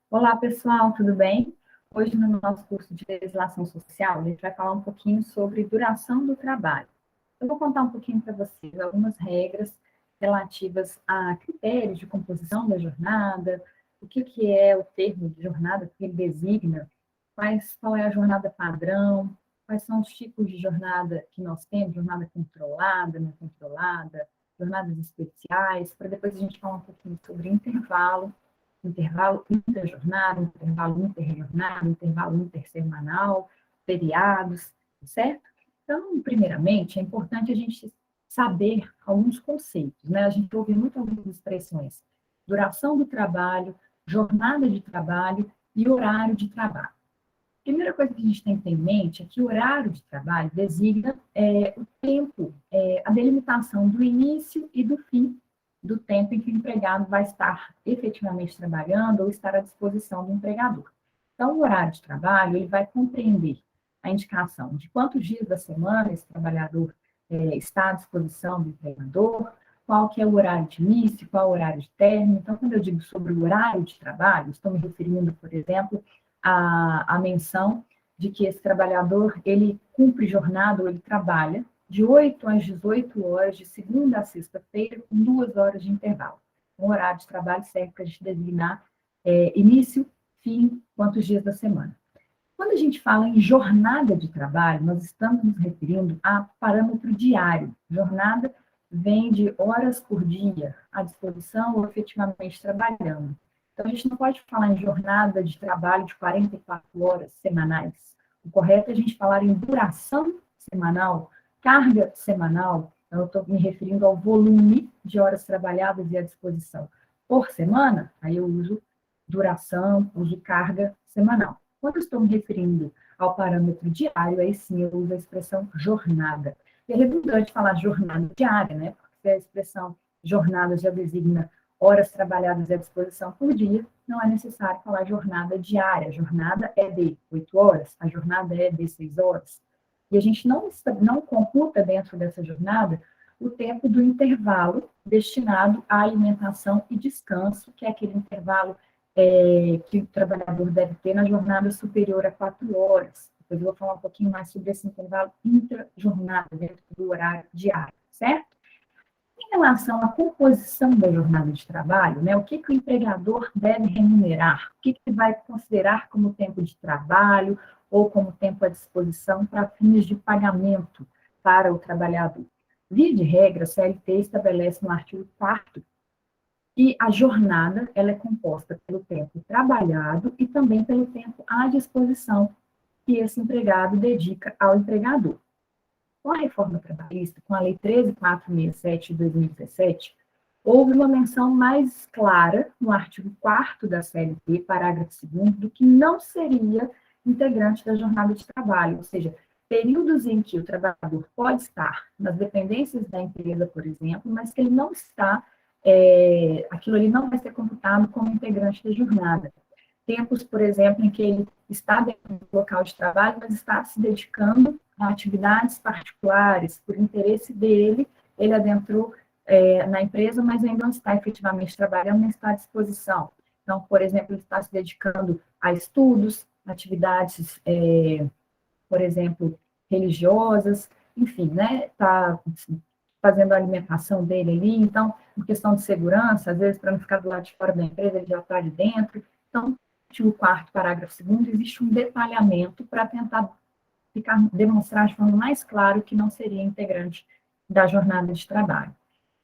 Olá, pessoal, tudo bem? Hoje, no nosso curso de legislação social, a gente vai falar um pouquinho sobre duração do trabalho. Eu vou contar um pouquinho para vocês algumas regras relativas a critérios de composição da jornada, o que é o termo de jornada que ele designa, qual é a jornada padrão, quais são os tipos de jornada que nós temos, jornada controlada, não controlada, jornadas especiais, para depois a gente falar um pouquinho sobre intervalo interjornada, intervalo interjornada, intervalo intersemanal, feriados, certo? Então, primeiramente, é importante a gente saber alguns conceitos, né? A gente ouve muito algumas expressões: duração do trabalho, jornada de trabalho e horário de trabalho. A primeira coisa que a gente tem que ter em mente é que o horário de trabalho designa o tempo, a delimitação do início e do fim do tempo em que o empregado vai estar efetivamente trabalhando ou estar à disposição do empregador. Então, o horário de trabalho ele vai compreender a indicação de quantos dias da semana esse trabalhador está à disposição do empregador, qual que é o horário de início, qual é o horário de término. Então, quando eu digo sobre o horário de trabalho, estou me referindo, por exemplo, à menção de que esse trabalhador, ele cumpre jornada, ou ele trabalha de 8 às 18 horas, de segunda a sexta-feira, com 2 horas de intervalo. O horário de trabalho serve para a gente designar início, fim, quantos dias da semana. Quando a gente fala em jornada de trabalho, nós estamos nos referindo a parâmetro diário. Jornada vem de horas por dia, à disposição ou efetivamente trabalhando. Então, a gente não pode falar em jornada de trabalho de 44 horas semanais. O correto é a gente falar em duração semanal, carga semanal. Então, eu estou me referindo ao volume de horas trabalhadas e à disposição por semana, aí eu uso duração, uso carga semanal. Quando eu estou me referindo ao parâmetro diário, aí sim eu uso a expressão jornada. E é redundante falar jornada diária, né? Porque a expressão jornada já designa horas trabalhadas à disposição por dia, não é necessário falar jornada diária. A jornada é de 8 horas, a jornada é de 6 horas. E a gente não computa dentro dessa jornada o tempo do intervalo destinado à alimentação e descanso, que é aquele intervalo que o trabalhador deve ter na jornada superior a 4 horas. Depois eu vou falar um pouquinho mais sobre esse intervalo intra-jornada, dentro do horário diário, certo? Em relação à composição da jornada de trabalho, né, o que o empregador deve remunerar? O que vai considerar como tempo de trabalho ou como tempo à disposição para fins de pagamento para o trabalhador? Via de regra, a CLT estabelece no artigo 4º e a jornada ela é composta pelo tempo trabalhado e também pelo tempo à disposição que esse empregado dedica ao empregador. Com a reforma trabalhista, com a Lei 13.467 de 2017, houve uma menção mais clara no artigo 4º da CLT, parágrafo 2º, do que não seria integrante da jornada de trabalho, ou seja, períodos em que o trabalhador pode estar nas dependências da empresa, por exemplo, mas que ele não está, aquilo ali não vai ser computado como integrante da jornada. Tempos, por exemplo, em que ele está dentro do local de trabalho, mas está se dedicando a atividades particulares, por interesse dele, ele adentrou na empresa, mas ainda não está efetivamente trabalhando, nem está à disposição. Então, por exemplo, ele está se dedicando a estudos, atividades, por exemplo, religiosas, enfim, né, está fazendo a alimentação dele ali, então, por questão de segurança, às vezes, para não ficar do lado de fora da empresa, ele já está ali dentro. Então, artigo 4º, parágrafo 2º, existe um detalhamento para tentar demonstrar de forma mais clara que não seria integrante da jornada de trabalho.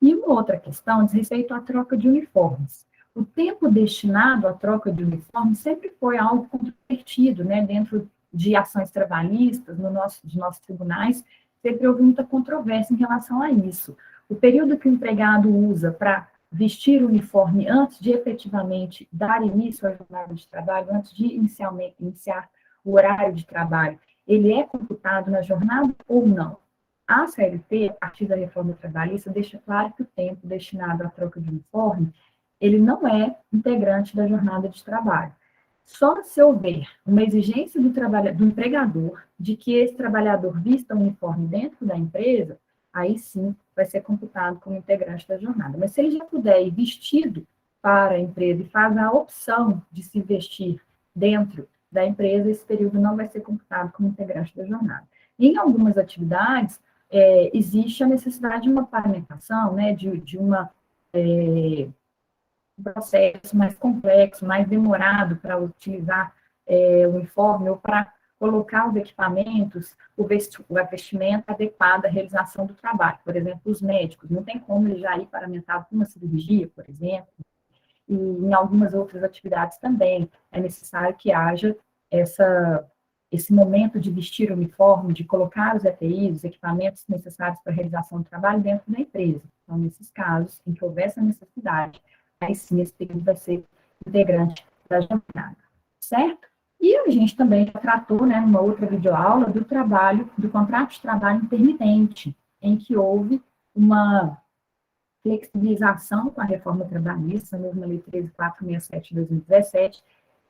E uma outra questão diz respeito à troca de uniformes. O tempo destinado à troca de uniformes sempre foi algo controvertido, né, dentro de ações trabalhistas, nos nossos tribunais, sempre houve muita controvérsia em relação a isso. O período que o empregado usa para vestir o uniforme antes de efetivamente dar início à jornada de trabalho, antes de iniciar o horário de trabalho, ele é computado na jornada ou não? A CLT, a partir da reforma trabalhista, deixa claro que o tempo destinado à troca de uniforme, ele não é integrante da jornada de trabalho. Só se houver uma exigência do empregador de que esse trabalhador vista o uniforme dentro da empresa, aí sim vai ser computado como integrante da jornada. Mas se ele já puder ir vestido para a empresa e faz a opção de se investir dentro da empresa, esse período não vai ser computado como integrante da jornada. Em algumas atividades, existe a necessidade de uma paramentação, né, de uma um processo mais complexo, mais demorado para utilizar o uniforme ou para colocar os equipamentos, o vestimento adequado à realização do trabalho. Por exemplo, os médicos, não tem como ele já ir paramentado com uma cirurgia, por exemplo, e em algumas outras atividades também é necessário que haja esse momento de vestir o uniforme, de colocar os EPIs, os equipamentos necessários para a realização do trabalho dentro da empresa. Então, nesses casos em que houver essa necessidade, aí sim esse período vai ser integrante da jornada, certo? E a gente também já tratou, né, numa outra videoaula, do contrato de trabalho intermitente, em que houve uma flexibilização com a reforma trabalhista, a mesma Lei 13.467 de 2017,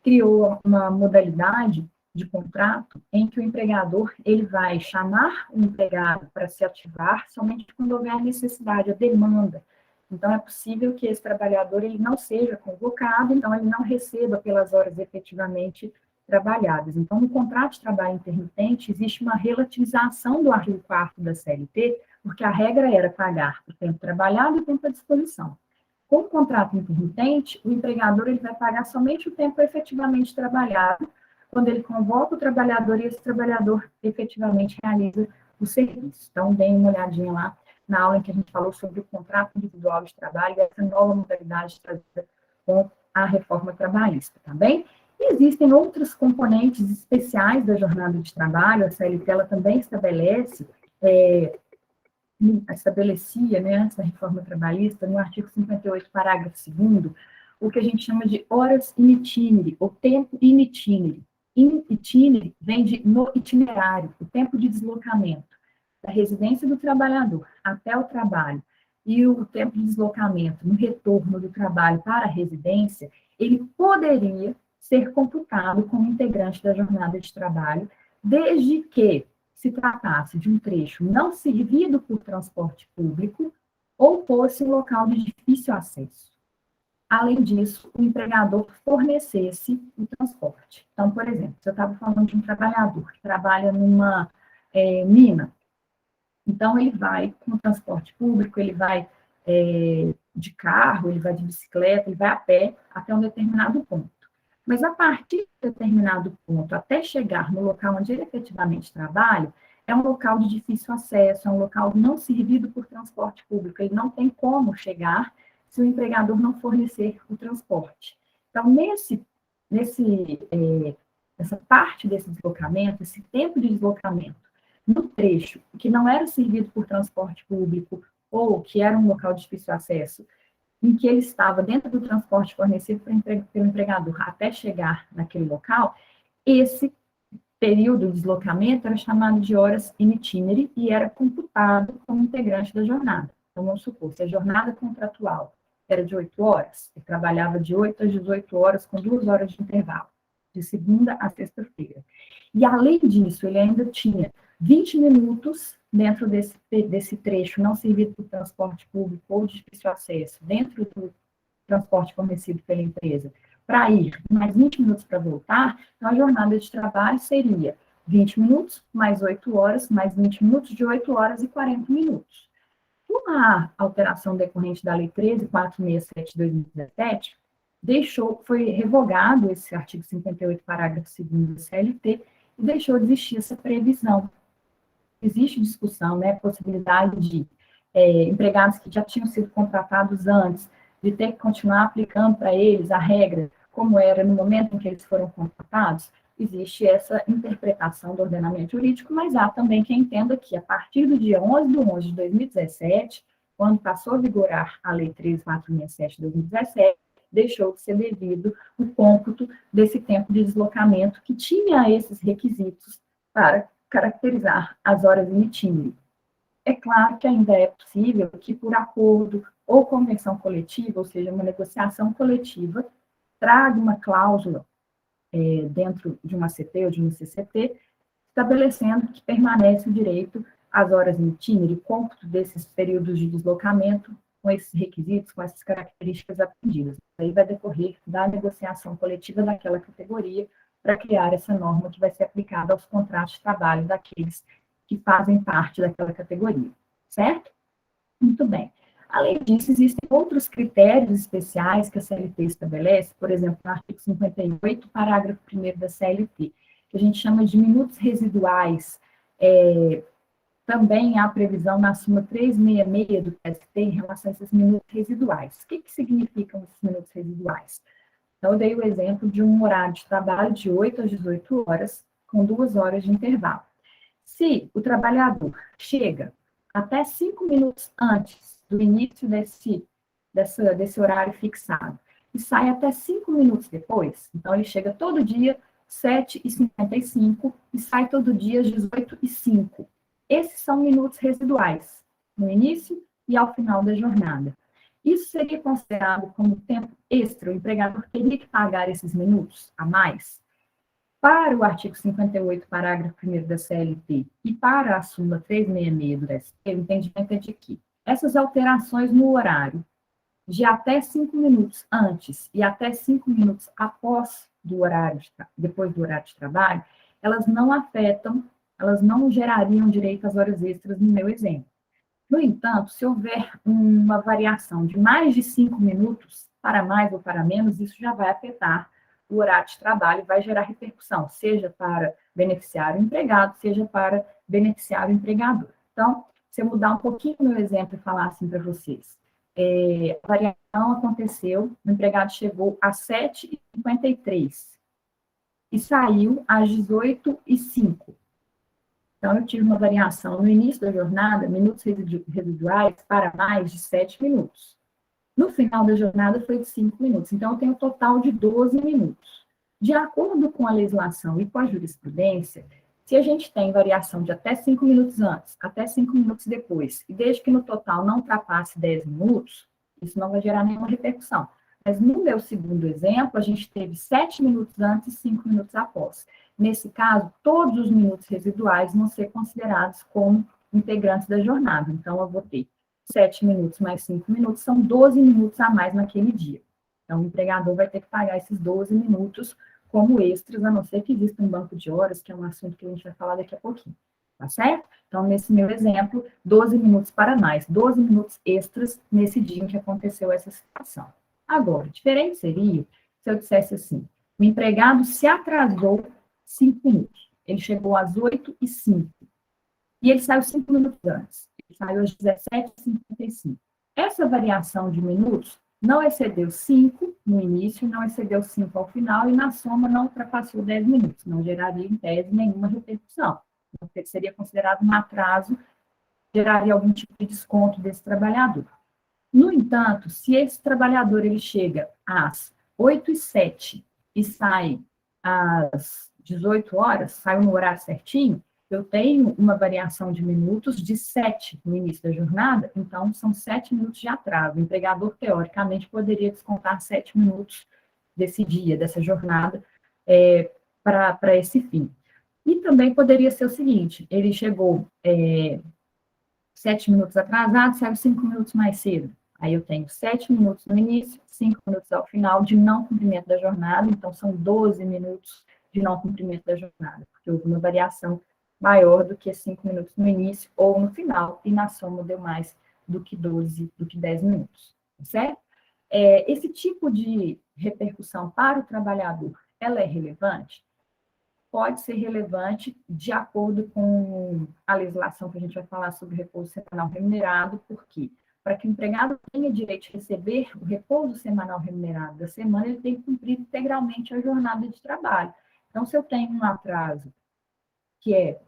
criou uma modalidade de contrato em que o empregador ele vai chamar o empregado para se ativar somente quando houver a necessidade, a demanda. Então, é possível que esse trabalhador ele não seja convocado, então ele não receba pelas horas efetivamente trabalhadas. Então, no contrato de trabalho intermitente, existe uma relativização do artigo 4º da CLT, porque a regra era pagar o tempo trabalhado e o tempo à disposição. Com o contrato intermitente, o empregador ele vai pagar somente o tempo efetivamente trabalhado, quando ele convoca o trabalhador e esse trabalhador efetivamente realiza o serviço. Então, deem uma olhadinha lá na aula em que a gente falou sobre o contrato individual de trabalho, essa nova modalidade trazida com a reforma trabalhista, tá bem? E existem outros componentes especiais da jornada de trabalho, a CLT ela também estabelecia, né, antes da reforma trabalhista, no artigo 58, parágrafo 2º, o que a gente chama de horas in itinere, ou tempo in itinere. In itinere vem de no itinerário, o tempo de deslocamento da residência do trabalhador até o trabalho e o tempo de deslocamento no retorno do trabalho para a residência, ele poderia ser computado como integrante da jornada de trabalho, desde que se tratasse de um trecho não servido por transporte público ou fosse um local de difícil acesso. Além disso, o empregador fornecesse o transporte. Então, por exemplo, se eu estava falando de um trabalhador que trabalha numa mina, então ele vai com transporte público, ele vai de carro, ele vai de bicicleta, ele vai a pé até um determinado ponto. Mas a partir de determinado ponto, até chegar no local onde ele efetivamente trabalha, é um local de difícil acesso, é um local não servido por transporte público, ele não tem como chegar se o empregador não fornecer o transporte. Então, essa parte desse deslocamento, esse tempo de deslocamento, no trecho que não era servido por transporte público ou que era um local de difícil acesso, em que ele estava dentro do transporte fornecido pelo empregador até chegar naquele local, esse período de deslocamento era chamado de horas in itinere e era computado como integrante da jornada. Então, vamos supor, se a jornada contratual era de 8 horas, ele trabalhava de 8 às 18 horas, com 2 horas de intervalo, de segunda a sexta-feira. E, além disso, ele ainda tinha 20 minutos dentro desse trecho não servido por transporte público ou de difícil acesso, dentro do transporte fornecido pela empresa, para ir, mais 20 minutos para voltar, então a jornada de trabalho seria 20 minutos, mais 8 horas, mais 20 minutos, de 8 horas e 40 minutos. Com a alteração decorrente da Lei 13.467 de 2017, foi revogado esse artigo 58, parágrafo 2º da CLT, e deixou de existir essa previsão. Existe discussão, né, possibilidade de empregados que já tinham sido contratados antes, de ter que continuar aplicando para eles a regra como era no momento em que eles foram contratados. Existe essa interpretação do ordenamento jurídico, mas há também quem entenda que, a partir do dia 11/11 de 2017, quando passou a vigorar a Lei 13.467 de 2017, deixou de ser devido o cômputo desse tempo de deslocamento que tinha esses requisitos para caracterizar as horas in itinere. É claro que ainda é possível que, por acordo ou convenção coletiva, ou seja, uma negociação coletiva, traga uma cláusula dentro de uma ACT ou de uma CCT, estabelecendo que permanece o direito às horas in itinere, cômputo desses períodos de deslocamento com esses requisitos, com essas características aprendidas. Aí vai decorrer da negociação coletiva daquela categoria para criar essa norma que vai ser aplicada aos contratos de trabalho daqueles que fazem parte daquela categoria, certo? Muito bem. Além disso, existem outros critérios especiais que a CLT estabelece, por exemplo, no artigo 58, parágrafo 1º da CLT, que a gente chama de minutos residuais. Também há previsão na súmula 366 do TST em relação a esses minutos residuais. O que significam esses minutos residuais? Então, eu dei o exemplo de um horário de trabalho de 8 às 18 horas, com 2 horas de intervalo. Se o trabalhador chega até 5 minutos antes do início desse horário fixado e sai até 5 minutos depois, então ele chega todo dia 7h55 e sai todo dia às 18h05. Esses são minutos residuais, no início e ao final da jornada. Isso seria considerado como tempo extra, o empregador teria que pagar esses minutos a mais? Para o artigo 58, parágrafo 1º da CLT e para a súmula 366 do ST, o entendimento é de que essas alterações no horário de até 5 minutos antes e até 5 minutos após depois do horário de trabalho, elas não afetam, elas não gerariam direito às horas extras no meu exemplo. No entanto, se houver uma variação de mais de 5 minutos, para mais ou para menos, isso já vai afetar o horário de trabalho e vai gerar repercussão, seja para beneficiar o empregado, seja para beneficiar o empregador. Então, se eu mudar um pouquinho o meu exemplo e falar assim para vocês, a variação aconteceu, o empregado chegou às 7h53 e saiu às 18h05. Então, eu tive uma variação no início da jornada, minutos residuais, para mais de 7 minutos. No final da jornada, foi de 5 minutos. Então, eu tenho um total de 12 minutos. De acordo com a legislação e com a jurisprudência, se a gente tem variação de até 5 minutos antes, até 5 minutos depois, e desde que no total não ultrapasse 10 minutos, isso não vai gerar nenhuma repercussão. Mas no meu segundo exemplo, a gente teve 7 minutos antes e 5 minutos após. Nesse caso, todos os minutos residuais vão ser considerados como integrantes da jornada. Então, eu vou ter 7 minutos mais 5 minutos, são 12 minutos a mais naquele dia. Então, o empregador vai ter que pagar esses 12 minutos como extras, a não ser que exista um banco de horas, que é um assunto que a gente vai falar daqui a pouquinho. Tá certo? Então, nesse meu exemplo, 12 minutos para mais, 12 minutos extras nesse dia em que aconteceu essa situação. Agora, diferente seria se eu dissesse assim, o empregado se atrasou 5 minutos. Ele chegou às 8h05. E ele saiu 5 minutos antes. Ele saiu às 17h55. Essa variação de minutos não excedeu 5 no início, não excedeu 5 ao final, e na soma não ultrapassou 10 minutos. Não geraria, em tese, nenhuma repercussão. Porque seria considerado um atraso, geraria algum tipo de desconto desse trabalhador. No entanto, se esse trabalhador ele chega às 8h07 e sai às 18 horas, saiu no horário certinho, eu tenho uma variação de minutos de 7 no início da jornada, então são 7 minutos de atraso. O empregador, teoricamente, poderia descontar 7 minutos desse dia, dessa jornada, para esse fim. E também poderia ser o seguinte, ele chegou 7 minutos atrasado, saiu 5 minutos mais cedo. Aí eu tenho 7 minutos no início, 5 minutos ao final de não cumprimento da jornada, então são 12 minutos de não cumprimento da jornada, porque houve uma variação maior do que 5 minutos no início ou no final, e na soma deu mais do que 10 minutos, certo? Esse tipo de repercussão para o trabalhador, ela é relevante? Pode ser relevante de acordo com a legislação que a gente vai falar sobre repouso semanal remunerado, porque para que o empregado tenha direito de receber o repouso semanal remunerado da semana, ele tem que cumprir integralmente a jornada de trabalho. Então, se eu tenho um atraso que é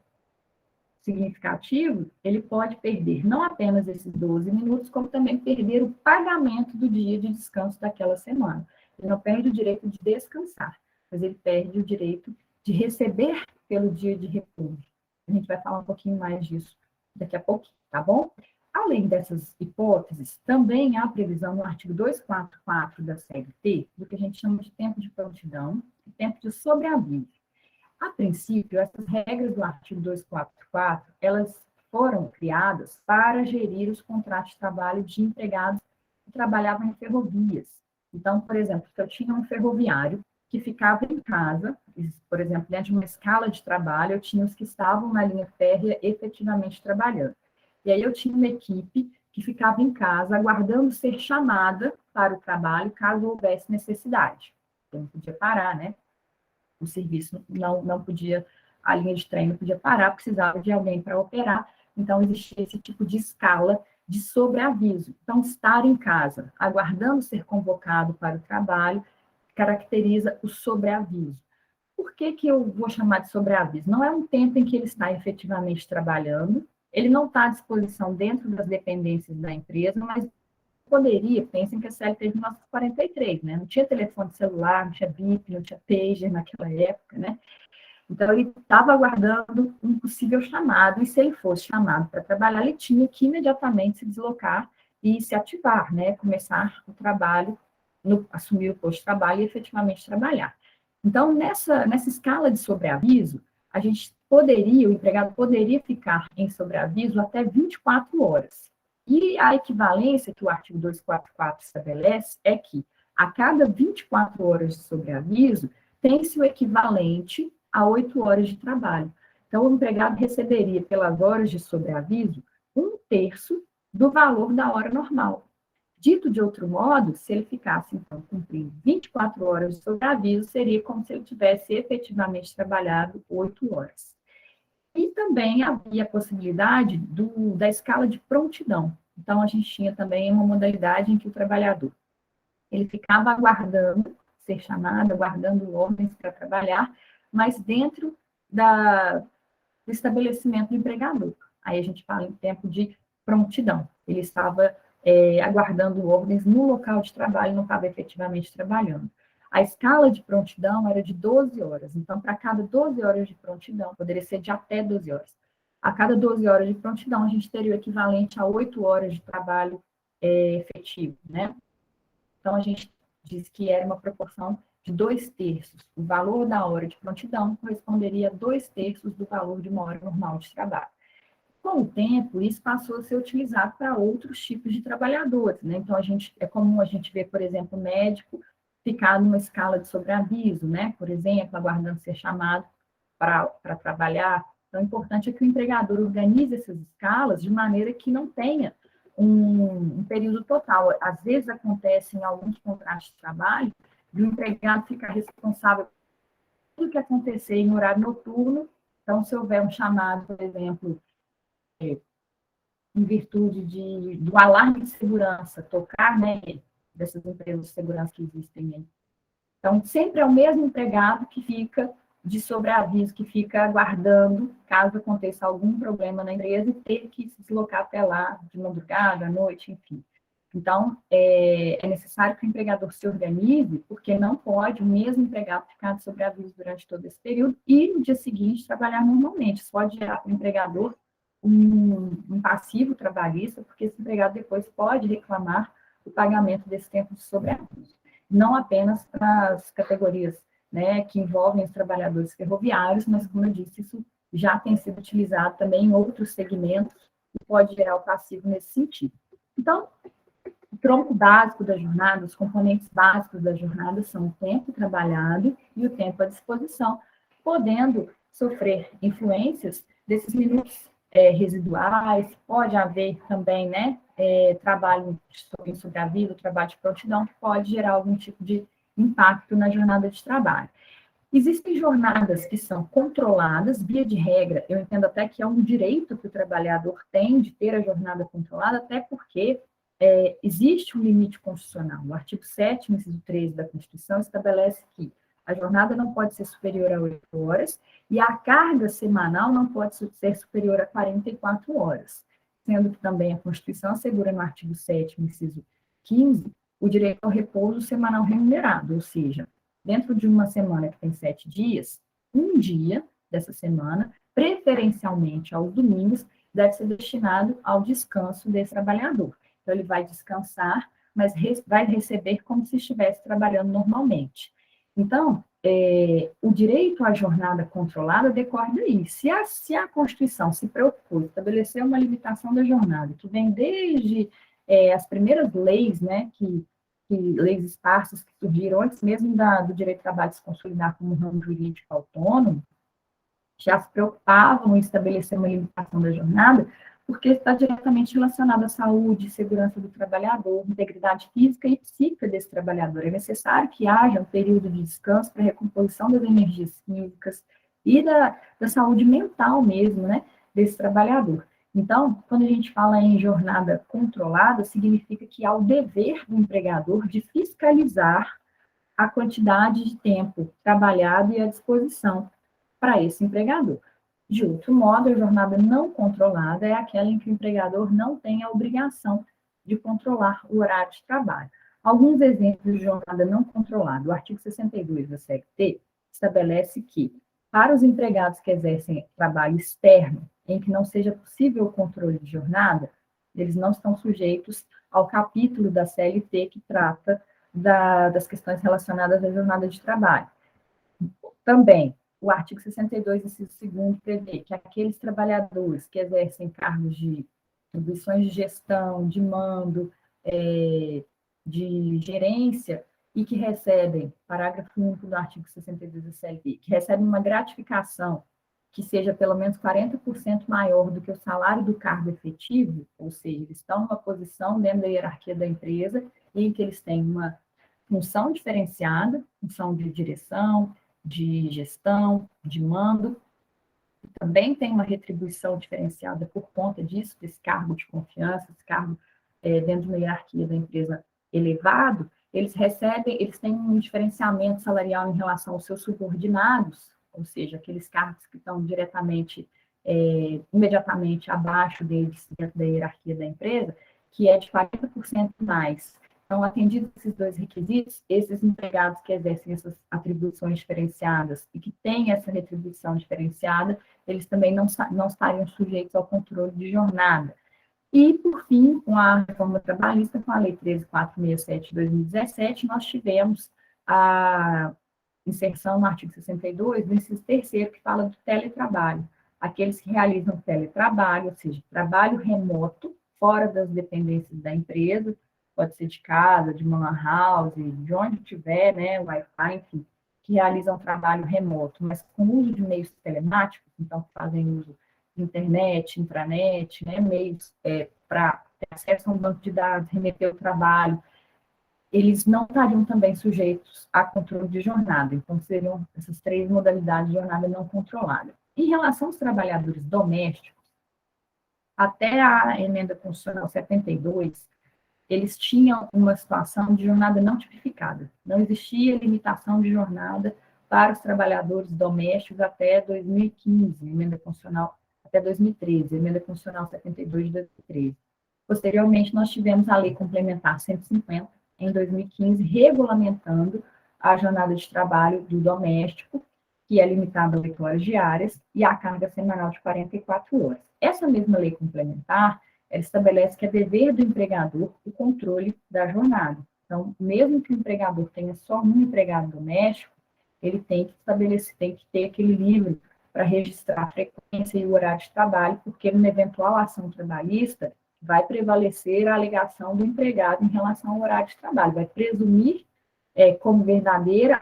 significativo, ele pode perder não apenas esses 12 minutos, como também perder o pagamento do dia de descanso daquela semana. Ele não perde o direito de descansar, mas ele perde o direito de receber pelo dia de repouso. A gente vai falar um pouquinho mais disso daqui a pouquinho, tá bom? Além dessas hipóteses, também há previsão no artigo 244 da CLT do que a gente chama de tempo de prontidão e tempo de sobreaviso. A princípio, essas regras do artigo 244, elas foram criadas para gerir os contratos de trabalho de empregados trabalhavam em ferrovias. Então, por exemplo, se eu tinha um ferroviário que ficava em casa, por exemplo, dentro de uma escala de trabalho, eu tinha os que estavam na linha férrea efetivamente trabalhando. E aí eu tinha uma equipe que ficava em casa, aguardando ser chamada para o trabalho, caso houvesse necessidade. Eu não podia parar, né? O serviço não podia, a linha de trem não podia parar, precisava de alguém para operar. Então, existia esse tipo de escala de sobreaviso. Então, estar em casa, aguardando ser convocado para o trabalho, caracteriza o sobreaviso. Por que que eu vou chamar de sobreaviso? Não é um tempo em que ele está efetivamente trabalhando, ele não está à disposição dentro das dependências da empresa, mas poderia, pensem que a CLT de 1943, né? Não tinha telefone celular, não tinha BIP, não tinha pager naquela época, né? Então, ele estava aguardando um possível chamado, e se ele fosse chamado para trabalhar, ele tinha que imediatamente se deslocar e se ativar, né? Começar o trabalho, assumir o posto de trabalho e efetivamente trabalhar. Então, nessa escala de sobreaviso, a gente poderia, o empregado poderia ficar em sobreaviso até 24 horas. E a equivalência que o artigo 244 estabelece é que, a cada 24 horas de sobreaviso, tem-se o equivalente a 8 horas de trabalho. Então, o empregado receberia, pelas horas de sobreaviso, 1/3 do valor da hora normal. Dito de outro modo, se ele ficasse, então, cumprindo 24 horas de sobreaviso, seria como se ele tivesse efetivamente trabalhado 8 horas. E também havia a possibilidade da escala de prontidão. Então, a gente tinha também uma modalidade em que o trabalhador ele ficava aguardando ser chamado, aguardando ordens para trabalhar, mas dentro do estabelecimento do empregador. Aí a gente fala em tempo de prontidão. Ele estava aguardando ordens no local de trabalho, não estava efetivamente trabalhando. A escala de prontidão era de 12 horas. Então, para cada 12 horas de prontidão, poderia ser de até 12 horas. A cada 12 horas de prontidão, a gente teria o equivalente a 8 horas de trabalho efetivo, né? Então, a gente diz que era uma proporção de 2/3. O valor da hora de prontidão corresponderia a 2/3 do valor de uma hora normal de trabalho. Com o tempo, isso passou a ser utilizado para outros tipos de trabalhadores, né? Então, é comum a gente ver, por exemplo, o médico ficar numa escala de sobreaviso, né? Por exemplo, aguardando ser chamado para trabalhar. Então, o importante é que o empregador organize essas escalas de maneira que não tenha um período total. Às vezes acontece em alguns contratos de trabalho de o empregado ficar responsável por tudo que acontecer em horário noturno. Então, se houver um chamado, por exemplo, em virtude do alarme de segurança tocar, né, dessas empresas de segurança que existem aí. Então, sempre é o mesmo empregado que fica de sobreaviso, que fica aguardando, caso aconteça algum problema na empresa, e ter que se deslocar até lá de madrugada, à noite, enfim. Então, é necessário que o empregador se organize, porque não pode o mesmo empregado ficar de sobreaviso durante todo esse período e, no dia seguinte, trabalhar normalmente. Isso pode gerar para o empregador um passivo trabalhista, porque esse empregado depois pode reclamar o pagamento desse tempo de sobreaviso. Não apenas para as categorias, né, que envolvem os trabalhadores ferroviários, mas, como eu disse, isso já tem sido utilizado também em outros segmentos e pode gerar o passivo nesse sentido. Então, o tronco básico da jornada, os componentes básicos da jornada são o tempo trabalhado e o tempo à disposição, podendo sofrer influências desses minutos residuais, pode haver também, né, trabalho em sobreaviso, trabalho de prontidão, que pode gerar algum tipo de impacto na jornada de trabalho. Existem jornadas que são controladas, via de regra, eu entendo até que é um direito que o trabalhador tem de ter a jornada controlada, até porque existe um limite constitucional. O artigo 7º, inciso 13 da Constituição, estabelece que a jornada não pode ser superior a 8 horas e a carga semanal não pode ser superior a 44 horas, sendo que também a Constituição assegura no artigo 7º, inciso 15, o direito ao repouso semanal remunerado, ou seja, dentro de uma semana que tem 7 dias, um dia dessa semana, preferencialmente aos domingos, deve ser destinado ao descanso desse trabalhador. Então, ele vai descansar, mas vai receber como se estivesse trabalhando normalmente. Então, o direito à jornada controlada decorre daí. Se a Constituição se preocupou em estabelecer uma limitação da jornada, que vem desde as primeiras leis, né, leis esparsas que surgiram antes mesmo do direito do trabalho se consolidar como ramo jurídico autônomo, já se preocupavam em estabelecer uma limitação da jornada, porque está diretamente relacionado à saúde, segurança do trabalhador, integridade física e psíquica desse trabalhador. É necessário que haja um período de descanso para recomposição das energias físicas e da saúde mental mesmo, né, desse trabalhador. Então, quando a gente fala em jornada controlada, significa que há o dever do empregador de fiscalizar a quantidade de tempo trabalhado e à disposição para esse empregador. De outro modo, a jornada não controlada é aquela em que o empregador não tem a obrigação de controlar o horário de trabalho. Alguns exemplos de jornada não controlada. O artigo 62 da CLT estabelece que, para os empregados que exercem trabalho externo, em que não seja possível o controle de jornada, eles não estão sujeitos ao capítulo da CLT que trata das questões relacionadas à jornada de trabalho. Também, o artigo 62, inciso 2º, prevê que aqueles trabalhadores que exercem cargos de atribuições de gestão, de mando, de gerência, e que recebem, parágrafo único do artigo 62 da CLT, que recebem uma gratificação que seja pelo menos 40% maior do que o salário do cargo efetivo, ou seja, eles estão numa posição dentro da hierarquia da empresa, em que eles têm uma função diferenciada, função de direção, de gestão, de mando, também tem uma retribuição diferenciada por conta disso, desse cargo de confiança, esse cargo dentro de uma hierarquia da empresa elevado, eles têm um diferenciamento salarial em relação aos seus subordinados, ou seja, aqueles cargos que estão diretamente, imediatamente abaixo deles, dentro da hierarquia da empresa, que é de 40% mais. Então, atendidos esses dois requisitos, esses empregados que exercem essas atribuições diferenciadas e que têm essa retribuição diferenciada, eles também não estariam sujeitos ao controle de jornada. E, por fim, com a reforma trabalhista, com a Lei 13.467 de 2017, nós tivemos a inserção no artigo 62, do inciso 3º, que fala do teletrabalho. Aqueles que realizam teletrabalho, ou seja, trabalho remoto, fora das dependências da empresa, pode ser de casa, de uma lan house, de onde tiver, né, Wi-Fi, enfim, que realizam trabalho remoto, mas com uso de meios telemáticos, então fazem uso de internet, intranet, né, meios para ter acesso a um banco de dados, remeter o trabalho, eles não estariam também sujeitos a controle de jornada. Então, seriam essas 3 modalidades de jornada não controlada. Em relação aos trabalhadores domésticos, até a emenda constitucional 72, eles tinham uma situação de jornada não tipificada. Não existia limitação de jornada para os trabalhadores domésticos até 2015, emenda constitucional até 2013, emenda constitucional 72 de 2013. Posteriormente, nós tivemos a Lei Complementar 150, em 2015, regulamentando a jornada de trabalho do doméstico, que é limitada a 8 horas diárias, e a carga semanal de 44 horas. Essa mesma lei complementar, ela estabelece que é dever do empregador o controle da jornada. Então, mesmo que o empregador tenha só um empregado doméstico, ele tem que estabelecer, tem que ter aquele livro para registrar a frequência e o horário de trabalho, porque numa eventual ação trabalhista, vai prevalecer a alegação do empregado em relação ao horário de trabalho, vai presumir como verdadeiro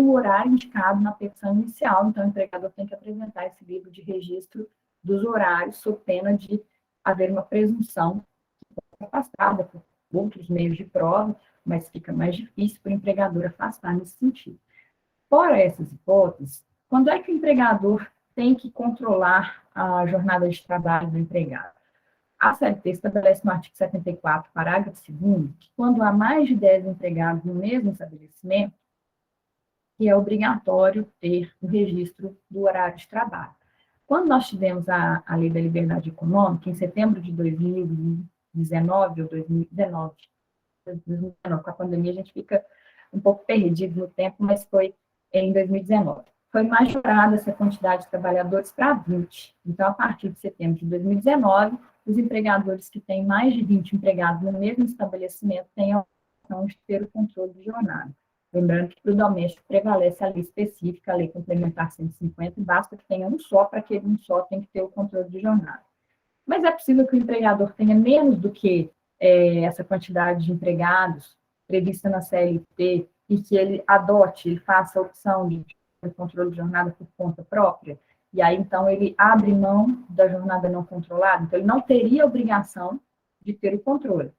o horário indicado na petição inicial, então o empregador tem que apresentar esse livro de registro dos horários, sob pena de haver uma presunção afastada por outros meios de prova, mas fica mais difícil para o empregador afastar nesse sentido. Fora essas hipóteses, quando é que o empregador tem que controlar a jornada de trabalho do empregado? A CLT estabelece no artigo 74, parágrafo 2º, que quando há mais de 10 empregados no mesmo estabelecimento, que é obrigatório ter o registro do horário de trabalho. Quando nós tivemos a Lei da Liberdade Econômica, em setembro de 2019, ou 2019, com a pandemia a gente fica um pouco perdido no tempo, mas foi em 2019. Foi majorada essa quantidade de trabalhadores para 20. Então, a partir de setembro de 2019, os empregadores que têm mais de 20 empregados no mesmo estabelecimento têm a opção de ter o controle de jornada. Lembrando que para o doméstico prevalece a lei específica, a lei complementar 150, e basta que tenha um só, para aquele um só tem que ter o controle de jornada. Mas é possível que o empregador tenha menos do que essa quantidade de empregados prevista na CLT e que ele adote, ele faça a opção de controle de jornada por conta própria, e aí então ele abre mão da jornada não controlada, então ele não teria obrigação de ter o controle.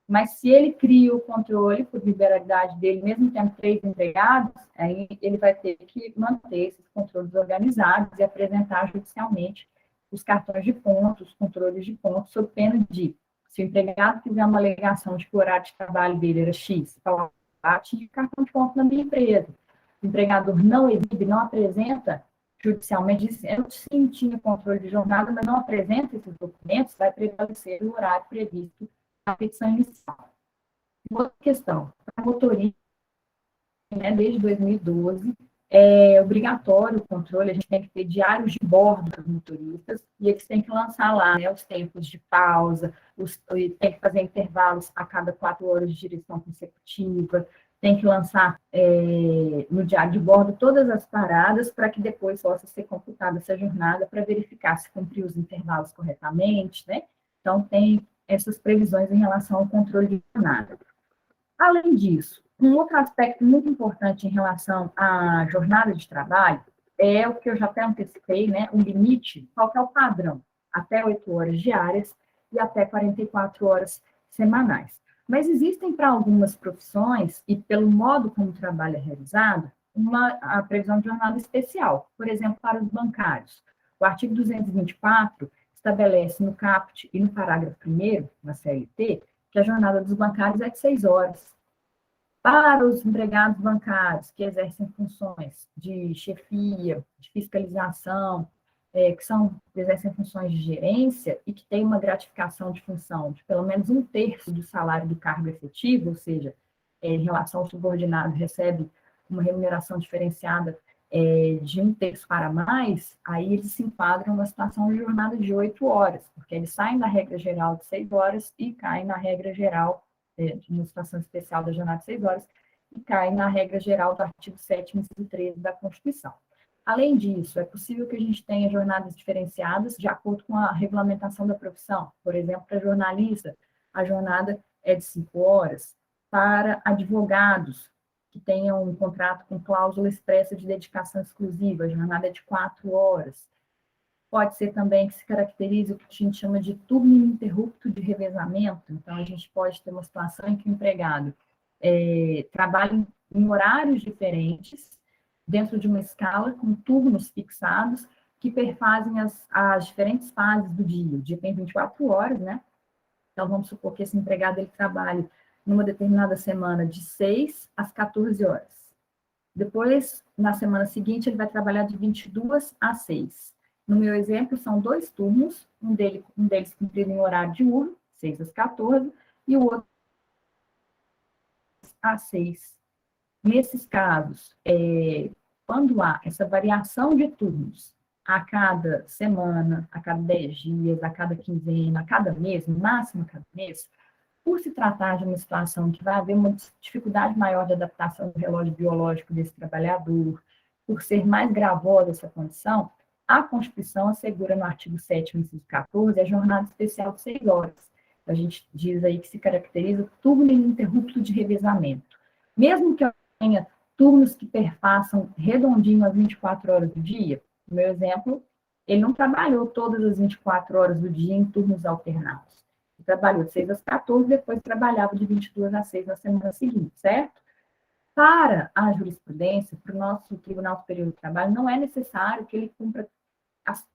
Mas se ele cria o controle por liberalidade dele, mesmo tendo 3 empregados, aí ele vai ter que manter esses controles organizados e apresentar judicialmente os cartões de pontos, os controles de pontos, sob pena de, se o empregado fizer uma alegação de que o horário de trabalho dele era X, falar, tinha cartão de pontos na minha empresa. O empregador não exibe, não apresenta judicialmente, dizendo sim, tinha controle de jornada, mas não apresenta esses documentos, vai prevalecer o horário previsto na petição inicial. Outra questão, para motorista, né, desde 2012, é obrigatório o controle, a gente tem que ter diários de bordo dos motoristas, e eles têm que lançar lá, né, os tempos de pausa, tem que fazer intervalos a cada 4 horas de direção consecutiva, tem que lançar no diário de bordo todas as paradas para que depois possa ser computada essa jornada para verificar se cumpriu os intervalos corretamente, né? Então, tem essas previsões em relação ao controle de jornada. Além disso, um outro aspecto muito importante em relação à jornada de trabalho é o que eu já até antecipei, né? O limite, qual que é o padrão? Até 8 horas diárias e até 44 horas semanais. Mas existem para algumas profissões, e pelo modo como o trabalho é realizado, a previsão de jornada especial, por exemplo, para os bancários. O artigo 224 estabelece no caput e no parágrafo 1º, na CLT, que a jornada dos bancários é de 6 horas. Para os empregados bancários que exercem funções de chefia, de fiscalização, que exercem funções de gerência e que têm uma gratificação de função de pelo menos 1/3 do salário do cargo efetivo, ou seja, em relação ao subordinado, recebe uma remuneração diferenciada de 1/3 para mais, aí eles se enquadram numa situação de jornada de 8 horas, porque eles saem da regra geral de 6 horas e caem na regra geral, de uma situação especial da jornada de 6 horas, e caem na regra geral do artigo 7º, inciso 13 da Constituição. Além disso, é possível que a gente tenha jornadas diferenciadas de acordo com a regulamentação da profissão. Por exemplo, para jornalista, a jornada é de 5 horas. Para advogados, que tenham um contrato com cláusula expressa de dedicação exclusiva, a jornada é de 4 horas. Pode ser também que se caracterize o que a gente chama de turno ininterrupto de revezamento. Então, a gente pode ter uma situação em que o empregado trabalha em horários diferentes, dentro de uma escala com turnos fixados, que perfazem as diferentes fases do dia. O dia tem 24 horas, né? Então, vamos supor que esse empregado ele trabalhe numa determinada semana de 6 às 14 horas. Depois, na semana seguinte, ele vai trabalhar de 22 às 6. No meu exemplo, são 2 turnos, um deles cumprido em horário diurno, 6 às 14, e o outro às 6. Nesses casos, quando há essa variação de turnos a cada semana, a cada 10 dias, a cada quinzena, a cada mês, no máximo a cada mês, por se tratar de uma situação que vai haver uma dificuldade maior de adaptação do relógio biológico desse trabalhador, por ser mais gravosa essa condição, a Constituição assegura no artigo 7º, inciso 14, a jornada especial de 6 horas. A gente diz aí que se caracteriza turno ininterrupto de revezamento. Mesmo que eu tenha turnos que perpassam redondinho as 24 horas do dia, no meu exemplo, ele não trabalhou todas as 24 horas do dia em turnos alternados. Ele trabalhou de 6 às 14, depois trabalhava de 22 às 6 na semana seguinte, certo? Para a jurisprudência, para o nosso Tribunal Superior do Trabalho, não é necessário que ele cumpra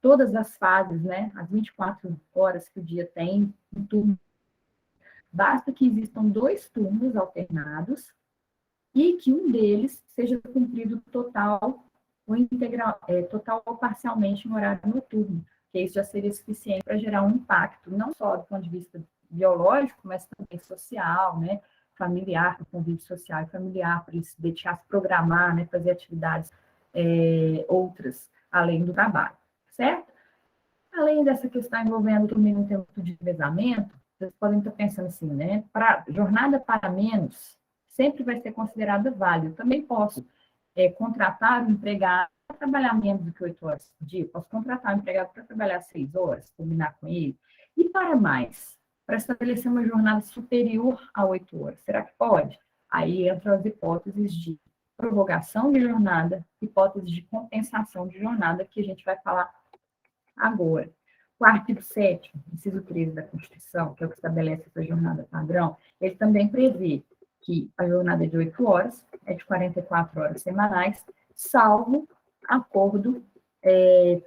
todas as fases, né? As 24 horas que o dia tem, um turno. Basta que existam 2 turnos alternados e que um deles seja cumprido total ou integral, total ou parcialmente no horário noturno, que isso já seria suficiente para gerar um impacto, não só do ponto de vista biológico, mas também social, né, familiar, o convívio social e familiar, para ele se dedicar a se programar, né, fazer atividades outras, além do trabalho, certo? Além dessa questão envolvendo o turno ininterrupto de revezamento, vocês podem estar pensando assim, né, para jornada para menos, sempre vai ser considerada válida. Também posso contratar um empregado para trabalhar menos do que 8 horas por dia, posso contratar um empregado para trabalhar 6 horas, combinar com ele. E para mais, para estabelecer uma jornada superior a 8 horas, será que pode? Aí entram as hipóteses de prorrogação de jornada, hipótese de compensação de jornada, que a gente vai falar agora. O artigo 7º, inciso 13 da Constituição, que é o que estabelece essa jornada padrão, ele também prevê que a jornada é de 8 horas, é de 44 horas semanais, salvo acordo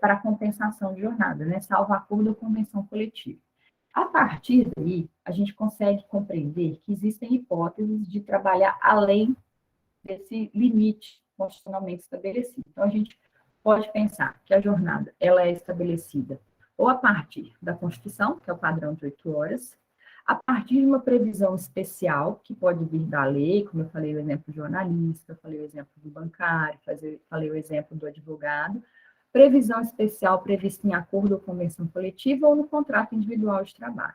para compensação de jornada, né? Salvo acordo ou convenção coletiva. A partir daí, a gente consegue compreender que existem hipóteses de trabalhar além desse limite constitucionalmente estabelecido. Então, a gente pode pensar que a jornada ela é estabelecida ou a partir da Constituição, que é o padrão de 8 horas, a partir de uma previsão especial, que pode vir da lei, como eu falei o exemplo do jornalista, eu falei o exemplo do bancário, falei o exemplo do advogado, previsão especial prevista em acordo ou convenção coletiva ou no contrato individual de trabalho.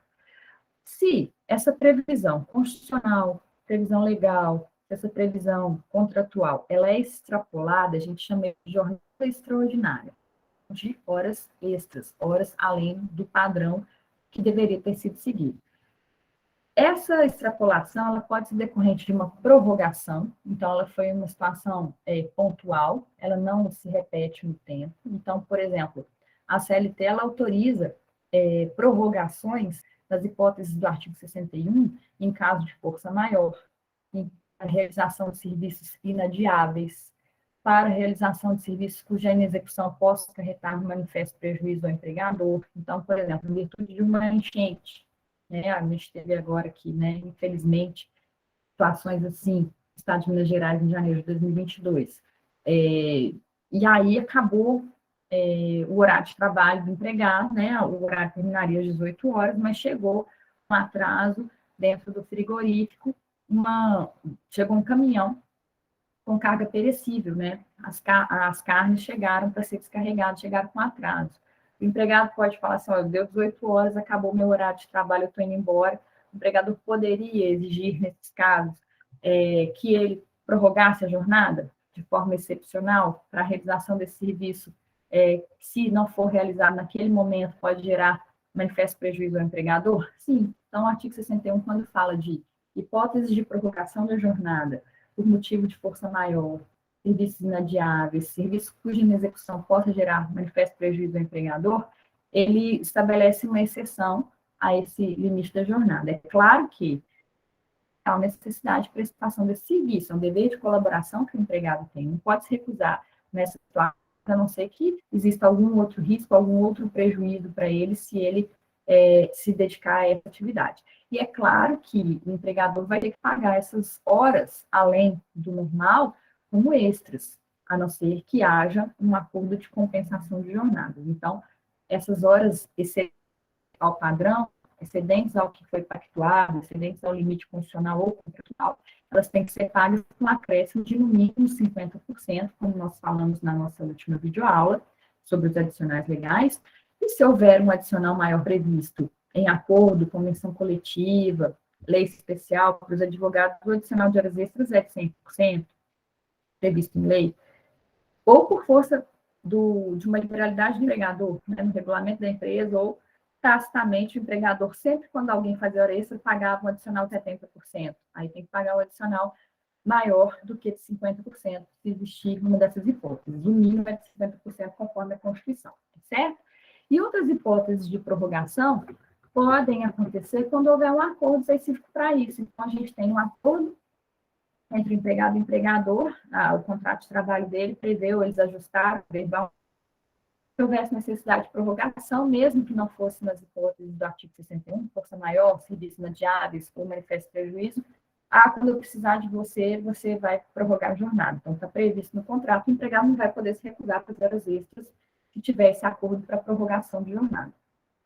Se essa previsão constitucional, previsão legal, essa previsão contratual, ela é extrapolada, a gente chama de jornada extraordinária, de horas extras, horas além do padrão que deveria ter sido seguido. Essa extrapolação ela pode ser decorrente de uma prorrogação, então ela foi uma situação pontual, ela não se repete no tempo. Então, por exemplo, a CLT ela autoriza prorrogações das hipóteses do artigo 61 em caso de força maior, em a realização de serviços inadiáveis, para a realização de serviços cuja inexecução possa acarretar um manifesto prejuízo ao empregador. Então, por exemplo, em virtude de uma enchente, né, a gente teve agora aqui, né, infelizmente, situações assim, no estado de Minas Gerais, em janeiro de 2022. E aí acabou o horário de trabalho do empregado, né, o horário terminaria às 18 horas, mas chegou um atraso dentro do frigorífico, chegou um caminhão com carga perecível, né? As carnes chegaram para ser descarregadas, chegaram com atraso. O empregado pode falar assim, olha, deu 18 horas, acabou meu horário de trabalho, eu estou indo embora. O empregador poderia exigir, nesses casos, que ele prorrogasse a jornada de forma excepcional para a realização desse serviço, se não for realizado naquele momento, pode gerar manifesto prejuízo ao empregador? Sim. Então, o artigo 61, quando fala de hipóteses de prorrogação da jornada por motivo de força maior, serviços inadiáveis, serviços cuja inexecução possa gerar manifesto prejuízo ao empregador, ele estabelece uma exceção a esse limite da jornada. É claro que há uma necessidade de prestação desse serviço, é um dever de colaboração que o empregado tem, não pode se recusar nessa situação, a não ser que exista algum outro risco, algum outro prejuízo para ele, se ele se dedicar a essa atividade. E é claro que o empregador vai ter que pagar essas horas, além do normal, como extras, a não ser que haja um acordo de compensação de jornada. Então, essas horas excedentes ao padrão, excedentes ao que foi pactuado, excedentes ao limite constitucional ou contratual, elas têm que ser pagas com um acréscimo de no mínimo 50%, como nós falamos na nossa última videoaula, sobre os adicionais legais. E se houver um adicional maior previsto em acordo, convenção coletiva, lei especial para os advogados, o adicional de horas extras é de 100%, previsto em lei, ou por força de uma liberalidade do empregador, né, no regulamento da empresa, ou tacitamente o empregador, sempre quando alguém fazia hora extra, pagava um adicional de 70%. Aí tem que pagar o adicional maior do que de 50%, se existir uma dessas hipóteses. O mínimo é de 50% conforme a Constituição, certo? E outras hipóteses de prorrogação podem acontecer quando houver um acordo específico para isso. Então, a gente tem um acordo entre o empregado e o empregador, o contrato de trabalho dele preveu, eles ajustaram, verbal, se houvesse necessidade de prorrogação, mesmo que não fosse nas hipóteses do artigo 61, força maior, serviços inadiáveis ou manifesto prejuízo, quando eu precisar de você, você vai prorrogar a jornada. Então, está previsto no contrato, o empregado não vai poder se recusar para as horas extras se tiver esse acordo para prorrogação de jornada.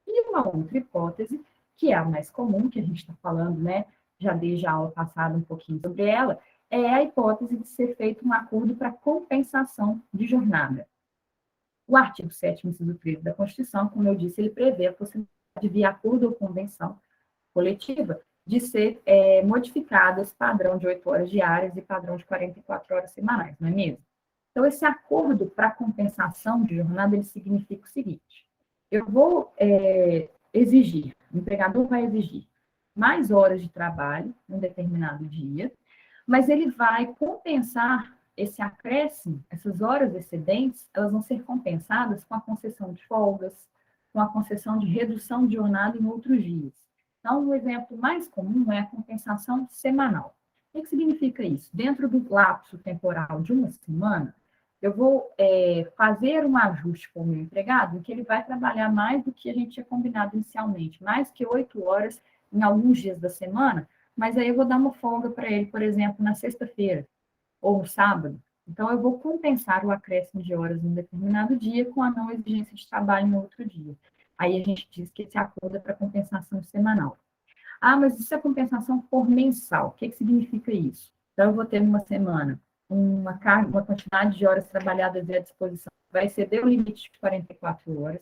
E uma outra hipótese, que é a mais comum, que a gente está falando, né, já desde a aula passada um pouquinho sobre ela, é a hipótese de ser feito um acordo para compensação de jornada. O artigo 7º, inciso 13 da Constituição, como eu disse, ele prevê a possibilidade de, via acordo ou convenção coletiva, de ser modificado esse padrão de 8 horas diárias e padrão de 44 horas semanais, não é mesmo? Então, esse acordo para compensação de jornada, ele significa o seguinte: eu exigir, o empregador vai exigir mais horas de trabalho num determinado dia, mas ele vai compensar esse acréscimo, essas horas excedentes, elas vão ser compensadas com a concessão de folgas, com a concessão de redução de jornada em outros dias. Então, o exemplo mais comum é a compensação semanal. O que significa isso? Dentro do lapso temporal de uma semana, eu vou fazer um ajuste com o meu empregado, em que ele vai trabalhar mais do que a gente tinha combinado inicialmente, mais que 8 horas em alguns dias da semana, mas aí eu vou dar uma folga para ele, por exemplo, na sexta-feira ou no sábado. Então, eu vou compensar o acréscimo de horas em um determinado dia com a não exigência de trabalho no outro dia. Aí a gente diz que esse acordo é para compensação semanal. Ah, mas isso é compensação por mensal. O que significa isso? Então, eu vou ter uma semana uma quantidade de horas trabalhadas à disposição vai exceder o limite de 44 horas.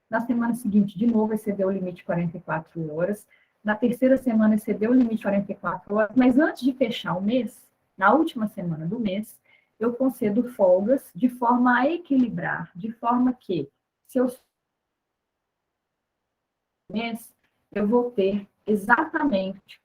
Na semana seguinte, de novo, exceder o limite de 44 horas. Na terceira semana, exceder o limite de 44 horas. Mas antes de fechar o mês, na última semana do mês, eu concedo folgas de forma a equilibrar, de forma que, se eu mês, eu vou ter exatamente,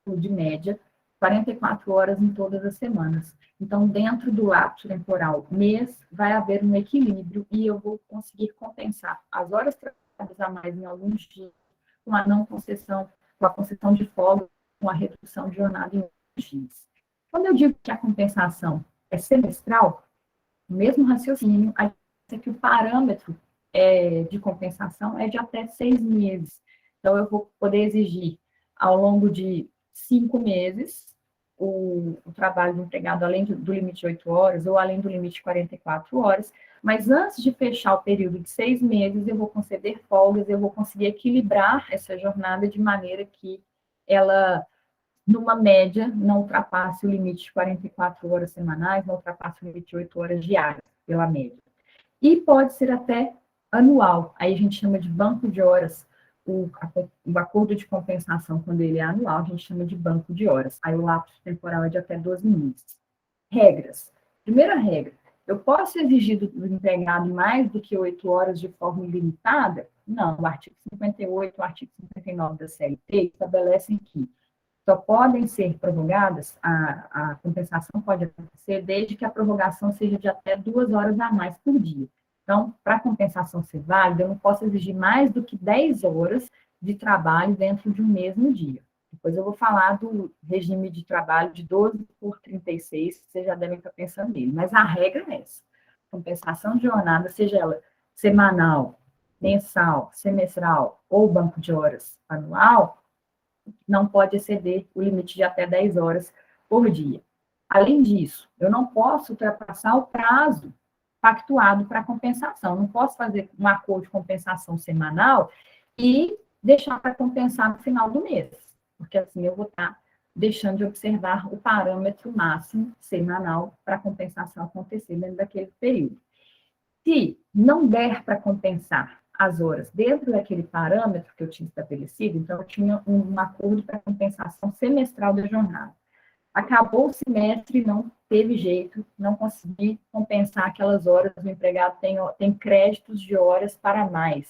de média, 44 horas em todas as semanas. Então, dentro do lapso temporal mês, vai haver um equilíbrio e eu vou conseguir compensar as horas trabalhadas a mais em alguns dias com a não concessão, com a concessão de folga, com a redução de jornada em outros dias. Quando eu digo que a compensação é semestral, o mesmo raciocínio, a gente diz que o parâmetro de compensação é de até 6 meses. Então, eu vou poder exigir, ao longo de 5 meses, o trabalho do empregado além do limite de 8 horas ou além do limite de 44 horas, mas antes de fechar o período de 6 meses, eu vou conceder folgas, eu vou conseguir equilibrar essa jornada de maneira que ela, numa média, não ultrapasse o limite de 44 horas semanais, não ultrapasse o limite de 8 horas diárias, pela média. E pode ser até anual, aí a gente chama de banco de horas, o acordo de compensação, quando ele é anual, a gente chama de banco de horas. Aí o lapso temporal é de até 12 meses. Regras. Primeira regra, eu posso exigir do empregado mais do que 8 horas de forma ilimitada? Não, o artigo 58, o artigo 59 da CLT estabelecem que só podem ser prorrogadas, a compensação pode acontecer desde que a prorrogação seja de até 2 horas a mais por dia. Então, para a compensação ser válida, eu não posso exigir mais do que 10 horas de trabalho dentro de um mesmo dia. Depois eu vou falar do regime de trabalho de 12 por 36, que vocês já devem estar pensando nele. Mas a regra é essa. Compensação de jornada, seja ela semanal, mensal, semestral ou banco de horas anual, não pode exceder o limite de até 10 horas por dia. Além disso, eu não posso ultrapassar o prazo pactuado para compensação. Não posso fazer um acordo de compensação semanal e deixar para compensar no final do mês, porque assim eu vou estar deixando de observar o parâmetro máximo semanal para a compensação acontecer dentro daquele período. Se não der para compensar as horas dentro daquele parâmetro que eu tinha estabelecido, então eu tinha um acordo para compensação semestral da jornada. Acabou o semestre, não teve jeito, não consegui compensar aquelas horas, o empregado tem créditos de horas para mais.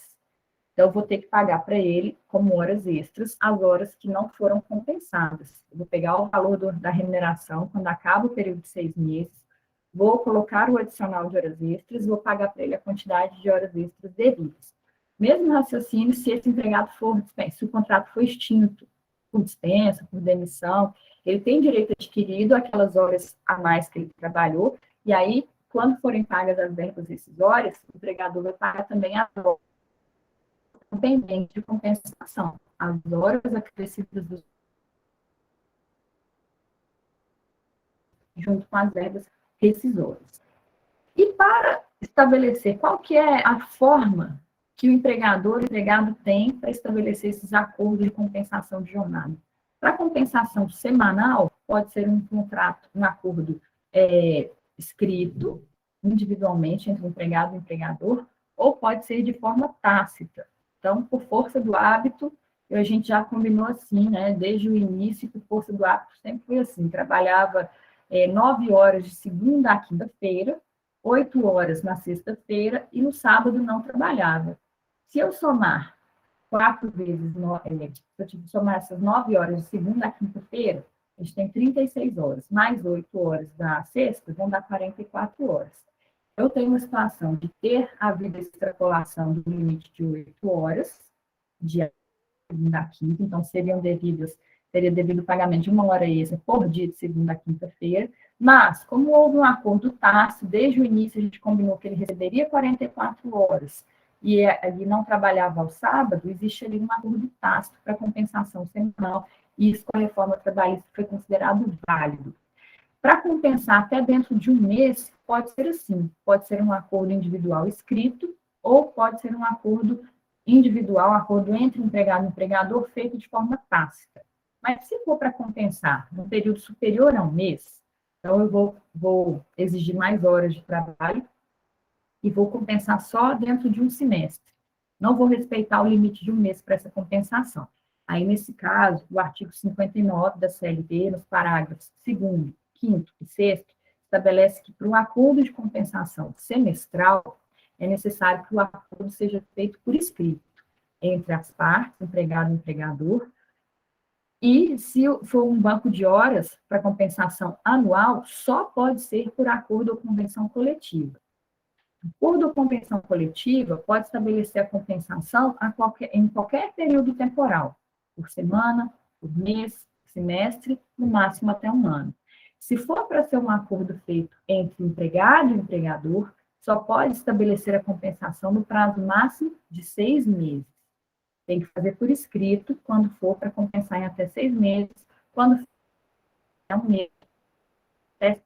Então, eu vou ter que pagar para ele, como horas extras, as horas que não foram compensadas. Eu vou pegar o valor da remuneração, quando acaba o período de 6 meses, vou colocar o adicional de horas extras, vou pagar para ele a quantidade de horas extras devidas. Mesmo raciocínio, se esse empregado for dispensa, se o contrato for extinto, por dispensa, por demissão, ele tem direito adquirido aquelas horas a mais que ele trabalhou, e aí, quando forem pagas as verbas rescisórias, o empregador vai pagar também as horas pendentes de compensação, as horas acrescidas junto com as verbas rescisórias. E para estabelecer qual que é a forma que o empregado tem para estabelecer esses acordos de compensação de jornada. Para compensação semanal, pode ser um contrato, um acordo escrito, individualmente, entre o empregado e o empregador, ou pode ser de forma tácita. Então, por força do hábito, a gente já combinou assim, né? Desde o início, por força do hábito, sempre foi assim, trabalhava 9 horas de segunda a quinta-feira, 8 horas na sexta-feira, e no sábado não trabalhava. Se eu somar 4 vezes, se eu somar essas 9 horas de segunda a quinta-feira, a gente tem 36 horas, mais 8 horas da sexta, vão dar 44 horas. Eu tenho uma situação de ter havido extrapolação do limite de 8 horas, de segunda a quinta, então seria devido o pagamento de 1 hora extra por dia de segunda a quinta-feira, mas, como houve um acordo tácito, desde o início a gente combinou que ele receberia 44 horas, e ele não trabalhava ao sábado, existe ali um acordo tácito para compensação semanal, e isso com a reforma trabalhista foi considerado válido. Para compensar até dentro de um mês, pode ser assim, pode ser um acordo individual escrito, ou pode ser um acordo individual, acordo entre empregado e empregador, feito de forma tácita. Mas se for para compensar num período superior a um mês, então eu vou exigir mais horas de trabalho e vou compensar só dentro de um semestre. Não vou respeitar o limite de um mês para essa compensação. Aí, nesse caso, o artigo 59 da CLT, nos parágrafos 2º, 5º e 6º, estabelece que para um acordo de compensação semestral, é necessário que o acordo seja feito por escrito, entre as partes, empregado e empregador, e se for um banco de horas para compensação anual, só pode ser por acordo ou convenção coletiva. Acordo ou convenção coletiva pode estabelecer a compensação em qualquer período temporal, por semana, por mês, semestre, no máximo até um ano. Se for para ser um acordo feito entre empregado e empregador, só pode estabelecer a compensação no prazo máximo de 6 meses. Tem que fazer por escrito, quando for para compensar em até 6 meses, quando for é um mês,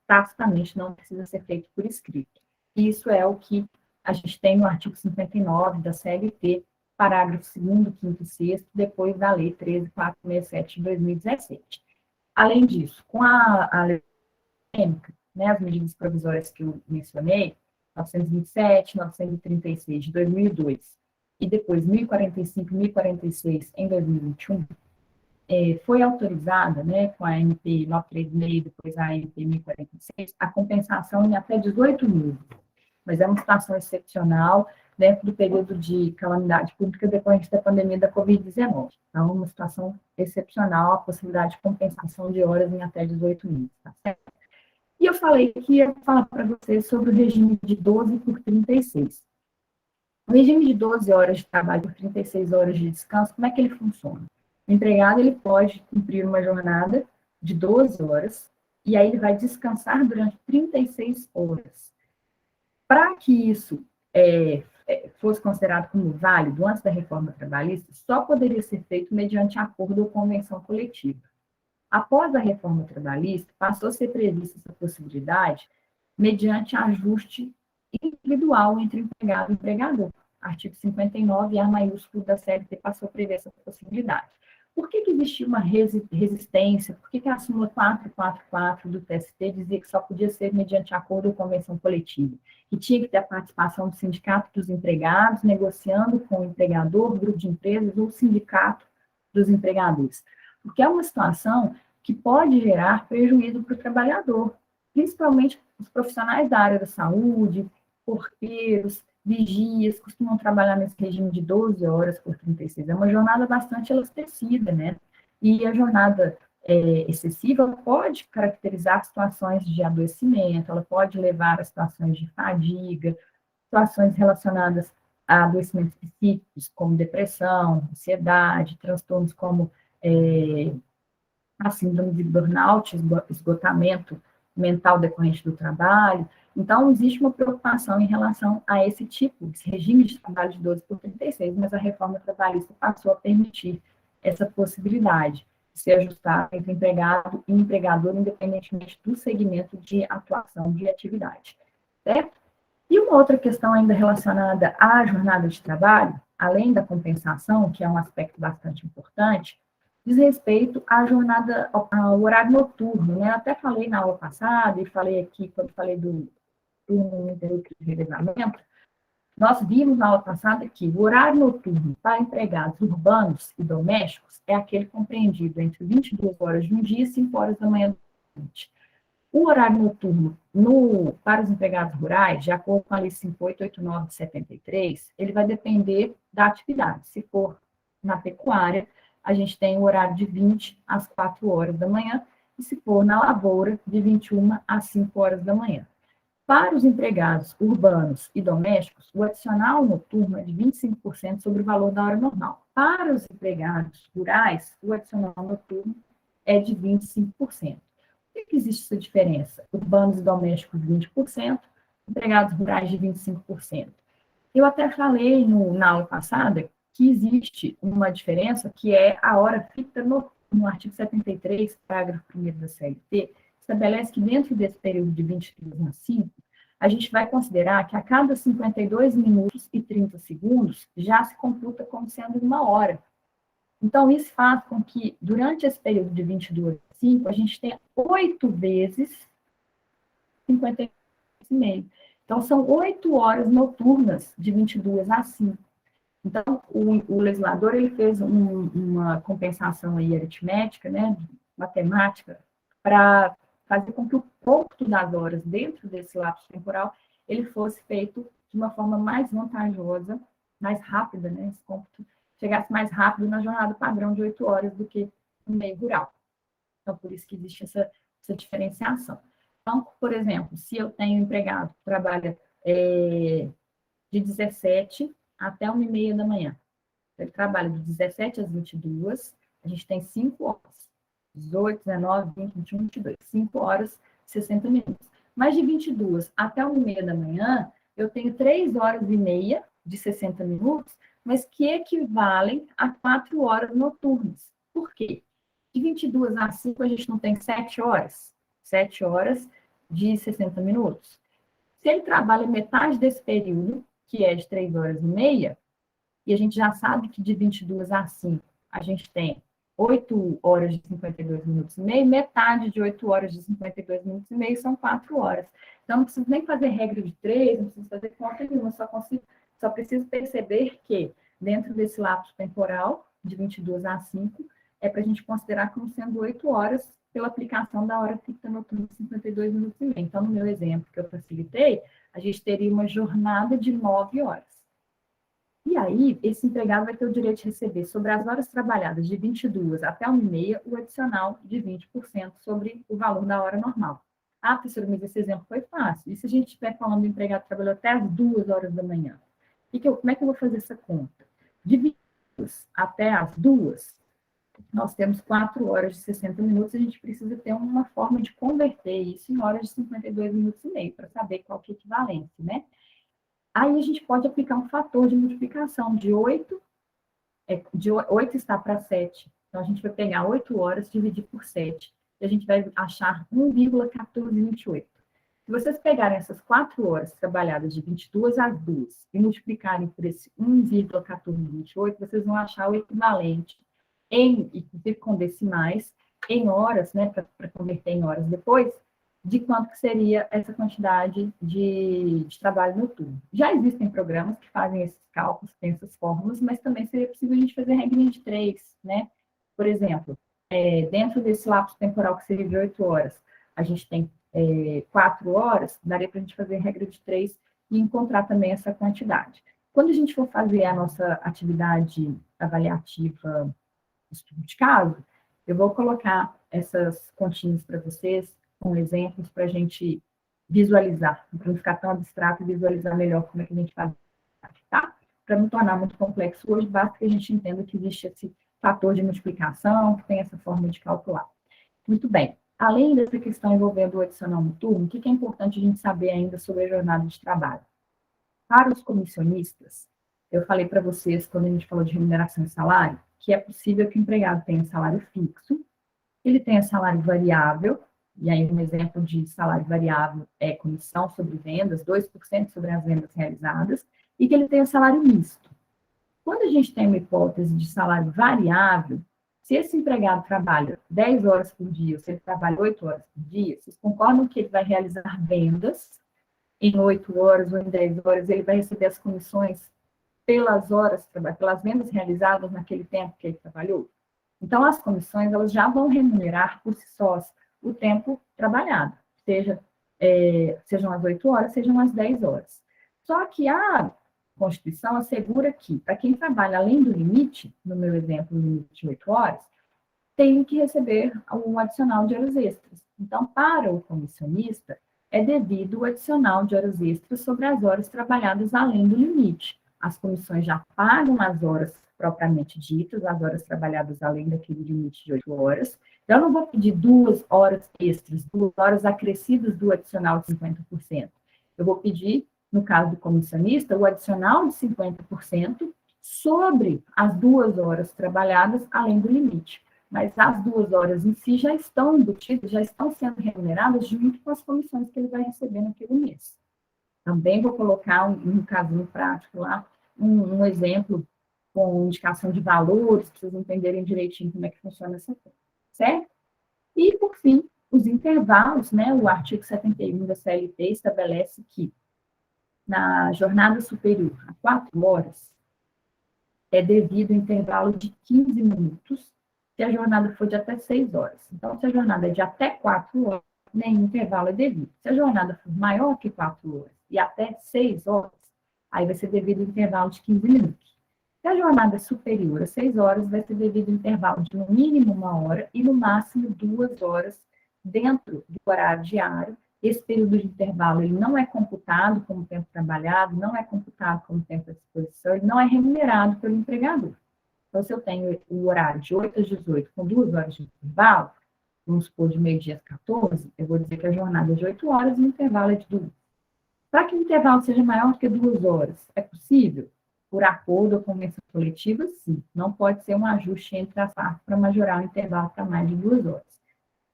tacitamente não precisa ser feito por escrito. Isso é o que a gente tem no artigo 59 da CLT, parágrafo 2º, 5º e 6º, depois da Lei 13.467 de 2017. Além disso, com a lei acadêmica, né, as medidas provisórias que eu mencionei, 927, 936 de 2002, e depois 1045 e 1046 em 2021, foi autorizada, né, com a MP 936, depois a MP 1046, a compensação em até 18 meses. Mas é uma situação excepcional dentro do período de calamidade pública decorrente da pandemia da Covid-19. Então, uma situação excepcional, a possibilidade de compensação de horas em até 18 meses, tá certo? E eu falei que ia falar para vocês sobre o regime de 12 por 36. O regime de 12 horas de trabalho por 36 horas de descanso, como é que ele funciona? O empregado ele pode cumprir uma jornada de 12 horas e aí ele vai descansar durante 36 horas. Para que isso fosse considerado como válido antes da reforma trabalhista, só poderia ser feito mediante acordo ou convenção coletiva. Após a reforma trabalhista, passou a ser prevista essa possibilidade mediante ajuste individual entre empregado e empregador. Artigo 59, A maiúsculo da CLT passou a prever essa possibilidade. Por que existia uma resistência? Por que a súmula 444 do TST dizia que só podia ser mediante acordo ou convenção coletiva? Que tinha que ter a participação do sindicato dos empregados, negociando com o empregador, grupo de empresas ou sindicato dos empregadores. Porque é uma situação que pode gerar prejuízo para o trabalhador, principalmente os profissionais da área da saúde, porteiros, vigias, costumam trabalhar nesse regime de 12 horas por 36. É uma jornada bastante elastecida, né? E a jornada excessiva pode caracterizar situações de adoecimento, ela pode levar a situações de fadiga, situações relacionadas a adoecimentos psíquicos, como depressão, ansiedade, transtornos como a síndrome de burnout, esgotamento mental decorrente do trabalho. Então, existe uma preocupação em relação a esse tipo de regime de trabalho de 12 por 36, mas a reforma trabalhista passou a permitir essa possibilidade de se ajustar entre empregado e empregador, independentemente do segmento de atuação de atividade, certo? E uma outra questão ainda relacionada à jornada de trabalho, além da compensação, que é um aspecto bastante importante, diz respeito à jornada, ao horário noturno, né? Eu até falei na aula passada, e falei aqui, quando falei do revezamento, nós vimos na aula passada que o horário noturno para empregados urbanos e domésticos é aquele compreendido entre 22 horas de um dia e 5 horas da manhã da noite. O horário noturno para os empregados rurais, de acordo com a Lei 5889 de 73, ele vai depender da atividade. Se for na pecuária, a gente tem o horário de 20 às 4 horas da manhã, e se for na lavoura, de 21 às 5 horas da manhã. Para os empregados urbanos e domésticos, o adicional noturno é de 25% sobre o valor da hora normal. Para os empregados rurais, o adicional noturno é de 25%. Por que existe essa diferença? Urbanos e domésticos, 20%, empregados rurais de 25%. Eu até falei na aula passada que existe uma diferença, que é a hora fixa no artigo 73, parágrafo 1º da CLT, estabelece que dentro desse período de 22 a 5, a gente vai considerar que a cada 52 minutos e 30 segundos já se computa como sendo uma hora. Então, isso faz com que, durante esse período de 22 a 5, a gente tenha 8 vezes 52,5. Então, são 8 horas noturnas de 22 a 5. Então, o legislador ele fez uma compensação aí aritmética, né, matemática, para fazer com que o cômputo das horas dentro desse lapso temporal ele fosse feito de uma forma mais vantajosa, mais rápida, né, esse cômputo chegasse mais rápido na jornada padrão de 8 horas do que no meio rural. Então, por isso que existe essa diferenciação. Então, por exemplo, se eu tenho um empregado que trabalha de 17 até 1h30 da manhã, ele trabalha de 17 às 22, a gente tem 5 horas, 18, 19, 20, 21, 22, 5 horas, 60 minutos. Mas de 22 até 1h30 da manhã, eu tenho 3 horas e meia de 60 minutos, mas que equivalem a 4 horas noturnas. Por quê? De 22 a 5, a gente não tem 7 horas? 7 horas de 60 minutos. Se ele trabalha metade desse período, que é de 3 horas e meia, e a gente já sabe que de 22 a 5, a gente tem 8 horas de 52 minutos e meio, metade de 8 horas de 52 minutos e meio são 4 horas. Então, não preciso nem fazer regra de 3, não preciso fazer conta nenhuma, só preciso perceber que, dentro desse lapso temporal, de 22 a 5, é para a gente considerar como sendo 8 horas pela aplicação da hora fixa noturna de 52 minutos e meio. Então, no meu exemplo que eu facilitei, a gente teria uma jornada de 9 horas. E aí, esse empregado vai ter o direito de receber, sobre as horas trabalhadas de 22 até 1h30, o adicional de 20% sobre o valor da hora normal. Ah, professora, mas esse exemplo foi fácil. E se a gente estiver falando do empregado que trabalhou até as 2 horas da manhã? Como é que eu vou fazer essa conta? De 22 até as 2, nós temos 4 horas de 60 minutos, a gente precisa ter uma forma de converter isso em horas de 52 minutos e meio, para saber qual que é a equivalência, né? Aí a gente pode aplicar um fator de multiplicação de 8 está para 7. Então, a gente vai pegar 8 horas, dividir por 7, e a gente vai achar 1,1428. Se vocês pegarem essas 4 horas trabalhadas de 22 às 2 e multiplicarem por esse 1,1428, vocês vão achar o equivalente, inclusive com decimais, em horas, né, para converter em horas depois, de quanto que seria essa quantidade de trabalho noturno. Já existem programas que fazem esses cálculos, tem essas fórmulas, mas também seria possível a gente fazer regrinha de 3, né? Por exemplo, dentro desse lapso temporal que seria de 8 horas, a gente tem 4 horas, daria para a gente fazer regra de 3 e encontrar também essa quantidade. Quando a gente for fazer a nossa atividade avaliativa, estudo de caso, eu vou colocar essas continhas para vocês, com exemplos para a gente visualizar, para não ficar tão abstrato e visualizar melhor como é que a gente faz, tá? Para não tornar muito complexo hoje, basta que a gente entenda que existe esse fator de multiplicação, que tem essa forma de calcular. Muito bem. Além dessa questão envolvendo o adicional noturno, o que é importante a gente saber ainda sobre a jornada de trabalho? Para os comissionistas, eu falei para vocês, quando a gente falou de remuneração e salário, que é possível que o empregado tenha salário fixo, ele tenha salário variável, e aí um exemplo de salário variável é comissão sobre vendas, 2% sobre as vendas realizadas, e que ele tenha salário misto. Quando a gente tem uma hipótese de salário variável, se esse empregado trabalha 10 horas por dia, ou se ele trabalha 8 horas por dia, vocês concordam que ele vai realizar vendas em 8 horas ou em 10 horas, ele vai receber as comissões pelas vendas realizadas naquele tempo que ele trabalhou? Então, as comissões, elas já vão remunerar por si sós o tempo trabalhado. sejam as 8 horas, sejam as 10 horas. Só que a Constituição assegura que, para quem trabalha além do limite, no meu exemplo, no limite de 8 horas, tem que receber um adicional de horas extras. Então, para o comissionista, é devido o adicional de horas extras sobre as horas trabalhadas além do limite. As comissões já pagam as horas propriamente ditas, as horas trabalhadas além daquele limite de 8 horas. Então, eu não vou pedir 2 horas extras, 2 horas acrescidas do adicional de 50%. Eu vou pedir, no caso do comissionista, o adicional de 50% sobre as 2 horas trabalhadas além do limite. Mas as 2 horas em si já estão embutidas, já estão sendo remuneradas junto com as comissões que ele vai receber naquele mês. Também vou colocar um casinho prático lá, um exemplo com indicação de valores, para vocês entenderem direitinho como é que funciona essa coisa, certo? E, por fim, os intervalos, né? O artigo 71 da CLT estabelece que na jornada superior a 4 horas é devido o intervalo de 15 minutos, se a jornada for de até 6 horas. Então, se a jornada é de até 4 horas, nenhum intervalo é devido. Se a jornada for maior que 4 horas e até 6 horas, aí vai ser devido o intervalo de 15 minutos. Se a jornada é superior a 6 horas, vai ser devido o intervalo de no mínimo 1 hora e no máximo 2 horas dentro do horário diário. Esse período de intervalo ele não é computado como tempo trabalhado, não é computado como tempo à disposição, ele não é remunerado pelo empregador. Então, se eu tenho o horário de 8 às 18 com 2 horas de intervalo, vamos supor de meio-dia às 14, eu vou dizer que a jornada é de 8 horas e o intervalo é de 2. Para que o intervalo seja maior do que 2 horas, é possível? Por acordo ou convenção coletiva, sim. Não pode ser um ajuste entre as partes para majorar o intervalo para mais de 2 horas.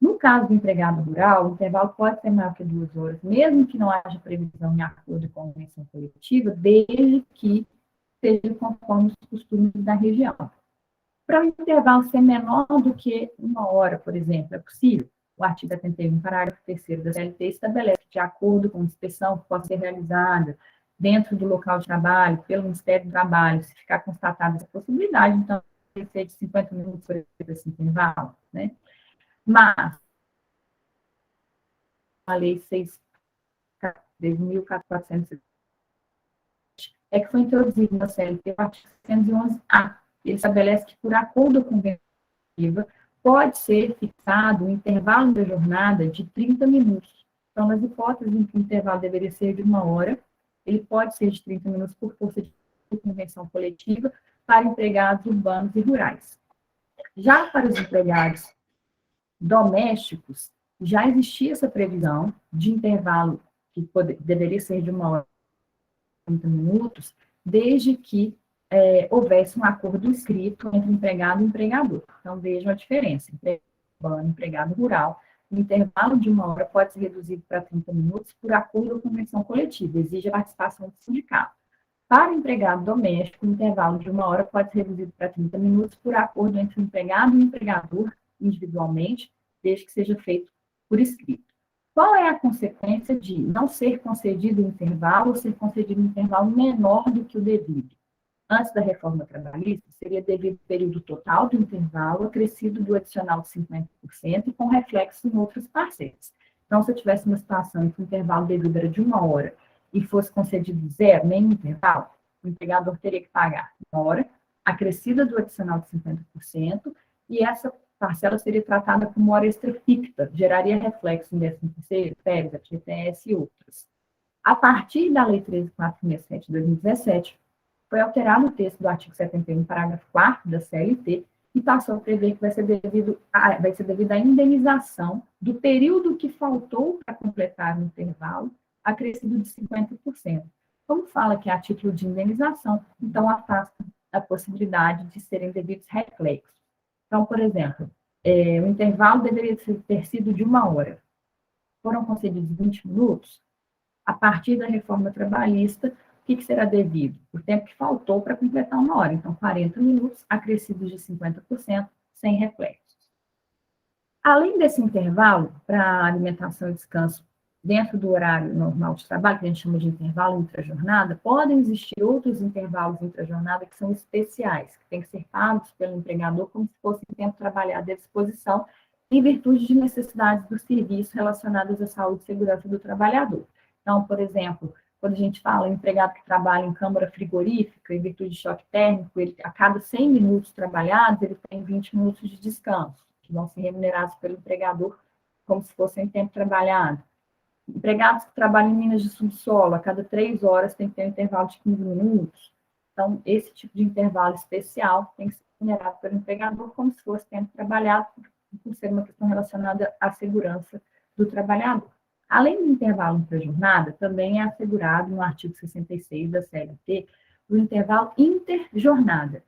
No caso do empregado rural, o intervalo pode ser maior que 2 horas, mesmo que não haja previsão em acordo com a convenção coletiva, desde que seja conforme os costumes da região. Para o intervalo ser menor do que 1 hora, por exemplo, é possível? O artigo 71, parágrafo 3º da CLT estabelece que, de acordo com a inspeção que pode ser realizada dentro do local de trabalho, pelo Ministério do Trabalho, se ficar constatada essa possibilidade, então, tem que ser de 50 minutos por esse intervalo, né? Mas, a Lei 6.400 é que foi introduzido na CLT o artigo 611-A. Ele estabelece que, por acordo conventiva, pode ser fixado um intervalo da jornada de 30 minutos. Então, nas hipóteses em que o intervalo deveria ser de 1 hora, ele pode ser de 30 minutos por força de convenção coletiva para empregados urbanos e rurais. Já para os empregados domésticos, já existia essa previsão de intervalo que deveria ser de 1 hora e 30 minutos, desde que houvesse um acordo escrito entre empregado e empregador. Então, vejam a diferença. Empregado urbano, empregado rural, o intervalo de 1 hora pode ser reduzido para 30 minutos por acordo ou convenção coletiva, exige a participação do sindicato. Para o empregado doméstico, o intervalo de 1 hora pode ser reduzido para 30 minutos por acordo entre o empregado e o empregador, individualmente, desde que seja feito por escrito. Qual é a consequência de não ser concedido um intervalo ou ser concedido um intervalo menor do que o devido? Antes da reforma trabalhista, seria devido ao período total do intervalo acrescido do adicional de 50% e com reflexo em outras parcelas. Então, se eu tivesse uma situação em que o intervalo devido era de 1 hora e fosse concedido zero, nem intervalo, o empregador teria que pagar 1 hora, acrescida do adicional de 50%, e essa parcela seria tratada como hora extra fixa, geraria reflexo em 13º, férias, FGTS e outras. A partir da Lei 13.467 de 2017, foi alterado o texto do artigo 71, parágrafo 4º da CLT, e passou a prever que vai ser devido à indenização do período que faltou para completar o intervalo, acrescido de 50%. Como fala que é a título de indenização, então afasta a possibilidade de serem devidos reflexos. Então, por exemplo, o intervalo deveria ter sido de 1 hora. Foram concedidos 20 minutos. A partir da reforma trabalhista, o que será devido? O tempo que faltou para completar 1 hora. Então, 40 minutos, acrescidos de 50%, sem reflexos. Além desse intervalo, para alimentação e descanso dentro do horário normal de trabalho, que a gente chama de intervalo intra-jornada, podem existir outros intervalos intra-jornada que são especiais, que têm que ser pagos pelo empregador como se fosse tempo trabalhado à disposição, em virtude de necessidades do serviço relacionadas à saúde e segurança do trabalhador. Então, por exemplo, quando a gente fala em empregado que trabalha em câmara frigorífica, em virtude de choque térmico, ele, a cada 100 minutos trabalhados, ele tem 20 minutos de descanso, que vão ser remunerados pelo empregador como se fossem tempo trabalhado. Empregados que trabalham em minas de subsolo, a cada 3 horas tem que ter um intervalo de 15 minutos. Então, esse tipo de intervalo especial tem que ser remunerado pelo empregador como se fosse tempo trabalhado, por ser uma questão relacionada à segurança do trabalhador. Além do intervalo intra-jornada, também é assegurado no artigo 66 da CLT o intervalo interjornada,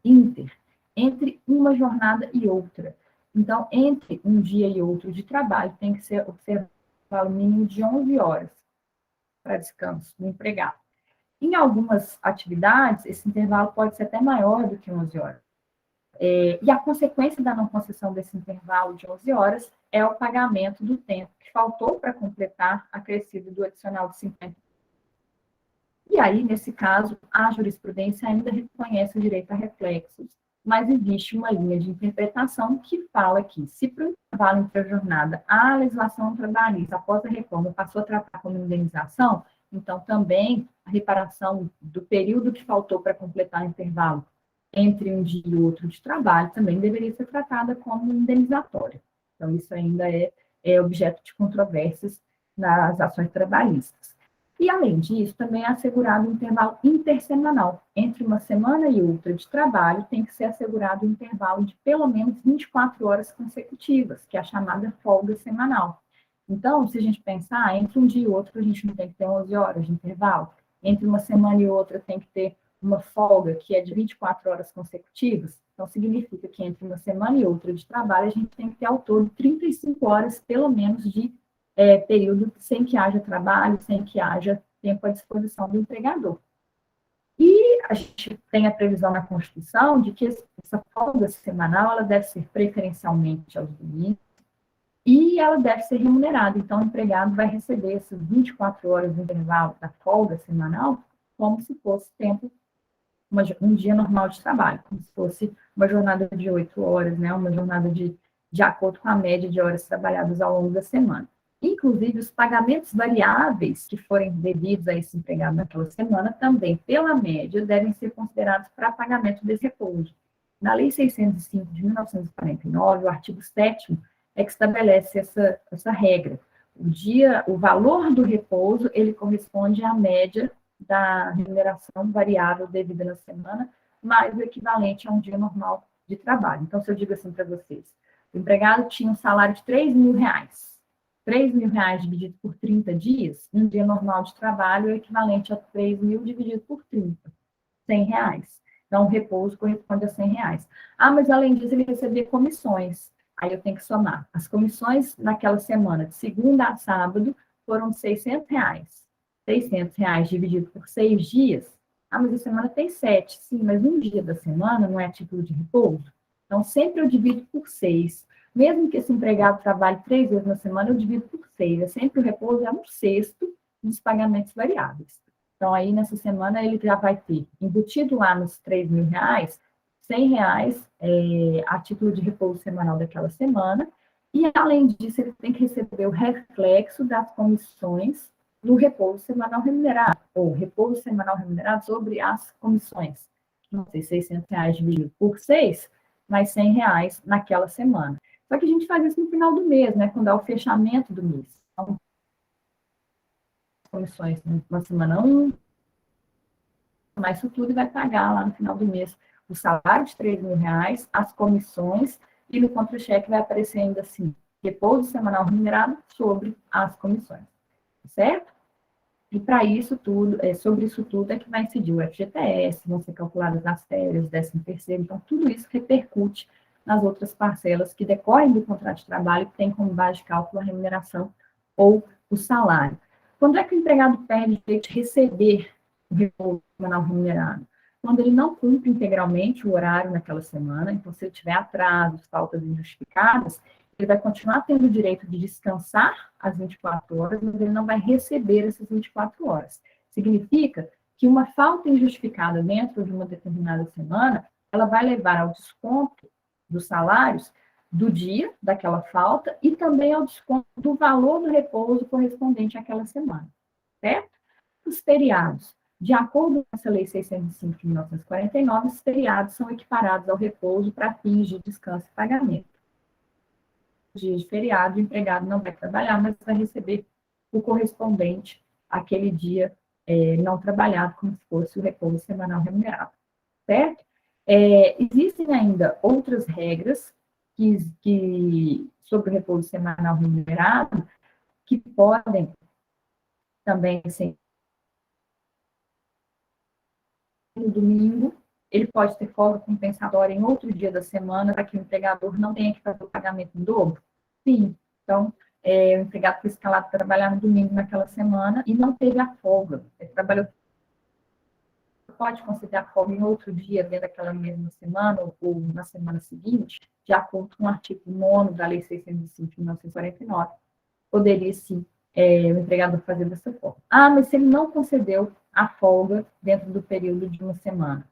entre uma jornada e outra. Então, entre um dia e outro de trabalho, tem que ser observado o mínimo de 11 horas para descanso do empregado. Em algumas atividades, esse intervalo pode ser até maior do que 11 horas. E a consequência da não concessão desse intervalo de 11 horas é o pagamento do tempo que faltou para completar acrescido do adicional de 50. E aí, nesse caso, a jurisprudência ainda reconhece o direito a reflexos, mas existe uma linha de interpretação que fala que, se para o intervalo entre a jornada a legislação trabalhista, após a reforma, passou a tratar como indenização, então também a reparação do período que faltou para completar o intervalo entre um dia e outro de trabalho também deveria ser tratada como indenizatória. Então, isso ainda é objeto de controvérsias nas ações trabalhistas. E, além disso, também é assegurado um intervalo intersemanal. Entre uma semana e outra de trabalho, tem que ser assegurado um intervalo de pelo menos 24 horas consecutivas, que é a chamada folga semanal. Então, se a gente pensar, entre um dia e outro, a gente não tem que ter 11 horas de intervalo. Entre uma semana e outra, tem que ter uma folga que é de 24 horas consecutivas. Então, significa que entre uma semana e outra de trabalho, a gente tem que ter ao todo 35 horas, pelo menos, de período sem que haja trabalho, sem que haja tempo à disposição do empregador. E a gente tem a previsão na Constituição de que essa folga semanal ela deve ser preferencialmente aos domingos e ela deve ser remunerada. Então, o empregado vai receber essas 24 horas de intervalo da folga semanal como se fosse tempo, um dia normal de trabalho, como se fosse uma jornada de 8 horas, né, uma jornada de acordo com a média de horas trabalhadas ao longo da semana. Inclusive, os pagamentos variáveis que forem devidos a esse empregado naquela semana, também, pela média, devem ser considerados para pagamento desse repouso. Na Lei 605 de 1949, o artigo 7º é que estabelece essa regra. O valor do repouso, ele corresponde à média da remuneração variável devida na semana, mais o equivalente a um dia normal de trabalho. Então, se eu digo assim para vocês, o empregado tinha um salário de R$3.000, R$3.000 dividido por 30 dias, um dia normal de trabalho é equivalente a 3.000 dividido por 30, R$100. Então, o repouso corresponde a R$100. Ah, mas além disso, ele recebia comissões. Aí eu tenho que somar. As comissões naquela semana, de segunda a sábado, foram de R$600. R$600 dividido por 6 dias. Ah, mas a semana tem 7. Sim, mas um dia da semana não é a título de repouso? Então, sempre eu divido por 6. Mesmo que esse empregado trabalhe 3 vezes na semana, eu divido por 6. É sempre o repouso é 1/6 dos pagamentos variáveis. Então, aí, nessa semana, ele já vai ter embutido lá nos R$3.000, R$100 a título de repouso semanal daquela semana. E, além disso, ele tem que receber o reflexo das comissões no repouso semanal remunerado, ou repouso semanal remunerado sobre as comissões. Não sei, R$600 dividido por 6, mais R$100 naquela semana. Só que a gente faz isso no final do mês, né? Quando é o fechamento do mês. Então, comissões na semana 1, mas isso tudo vai pagar lá no final do mês o salário de R$3.000, as comissões, e no contra-cheque vai aparecer ainda assim, repouso semanal remunerado sobre as comissões. Certo? E para isso tudo, sobre isso tudo é que vai incidir o FGTS, vão ser calculadas as férias, 13º, então tudo isso repercute nas outras parcelas que decorrem do contrato de trabalho, que tem como base de cálculo a remuneração ou o salário. Quando é que o empregado perde o direito de receber o repouso semanal remunerado? Quando ele não cumpre integralmente o horário naquela semana, então se ele tiver atrasos, faltas injustificadas, ele vai continuar tendo o direito de descansar as 24 horas, mas ele não vai receber essas 24 horas. Significa que uma falta injustificada dentro de uma determinada semana, ela vai levar ao desconto dos salários do dia daquela falta e também ao desconto do valor do repouso correspondente àquela semana, certo? Os feriados. De acordo com essa Lei 605 de 1949, os feriados são equiparados ao repouso para fins de descanso e pagamento. Dias de feriado, o empregado não vai trabalhar, mas vai receber o correspondente àquele dia não trabalhado, como se fosse o repouso semanal remunerado, certo? Existem ainda outras regras sobre o repouso semanal remunerado que podem também ser no domingo, ele pode ter folga compensatória em outro dia da semana para que o empregador não tenha que fazer o pagamento em dobro? Sim. Então, o empregado foi escalado para trabalhar no domingo naquela semana e não teve a folga. Ele trabalhou, pode considerar folga em outro dia dentro daquela mesma semana ou na semana seguinte, de acordo com o artigo 9º da Lei 605 de 1949. Poderia, sim, o empregador fazer dessa forma. Ah, mas se ele não concedeu a folga dentro do período de uma semana,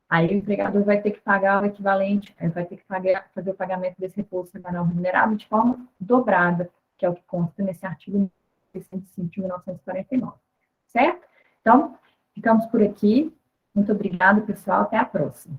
aí o empregador vai ter que pagar o equivalente, vai ter que fazer o pagamento desse repouso semanal remunerado de forma dobrada, que é o que consta nesse artigo 605 de 1949. Certo? Então, ficamos por aqui. Muito obrigada, pessoal. Até a próxima.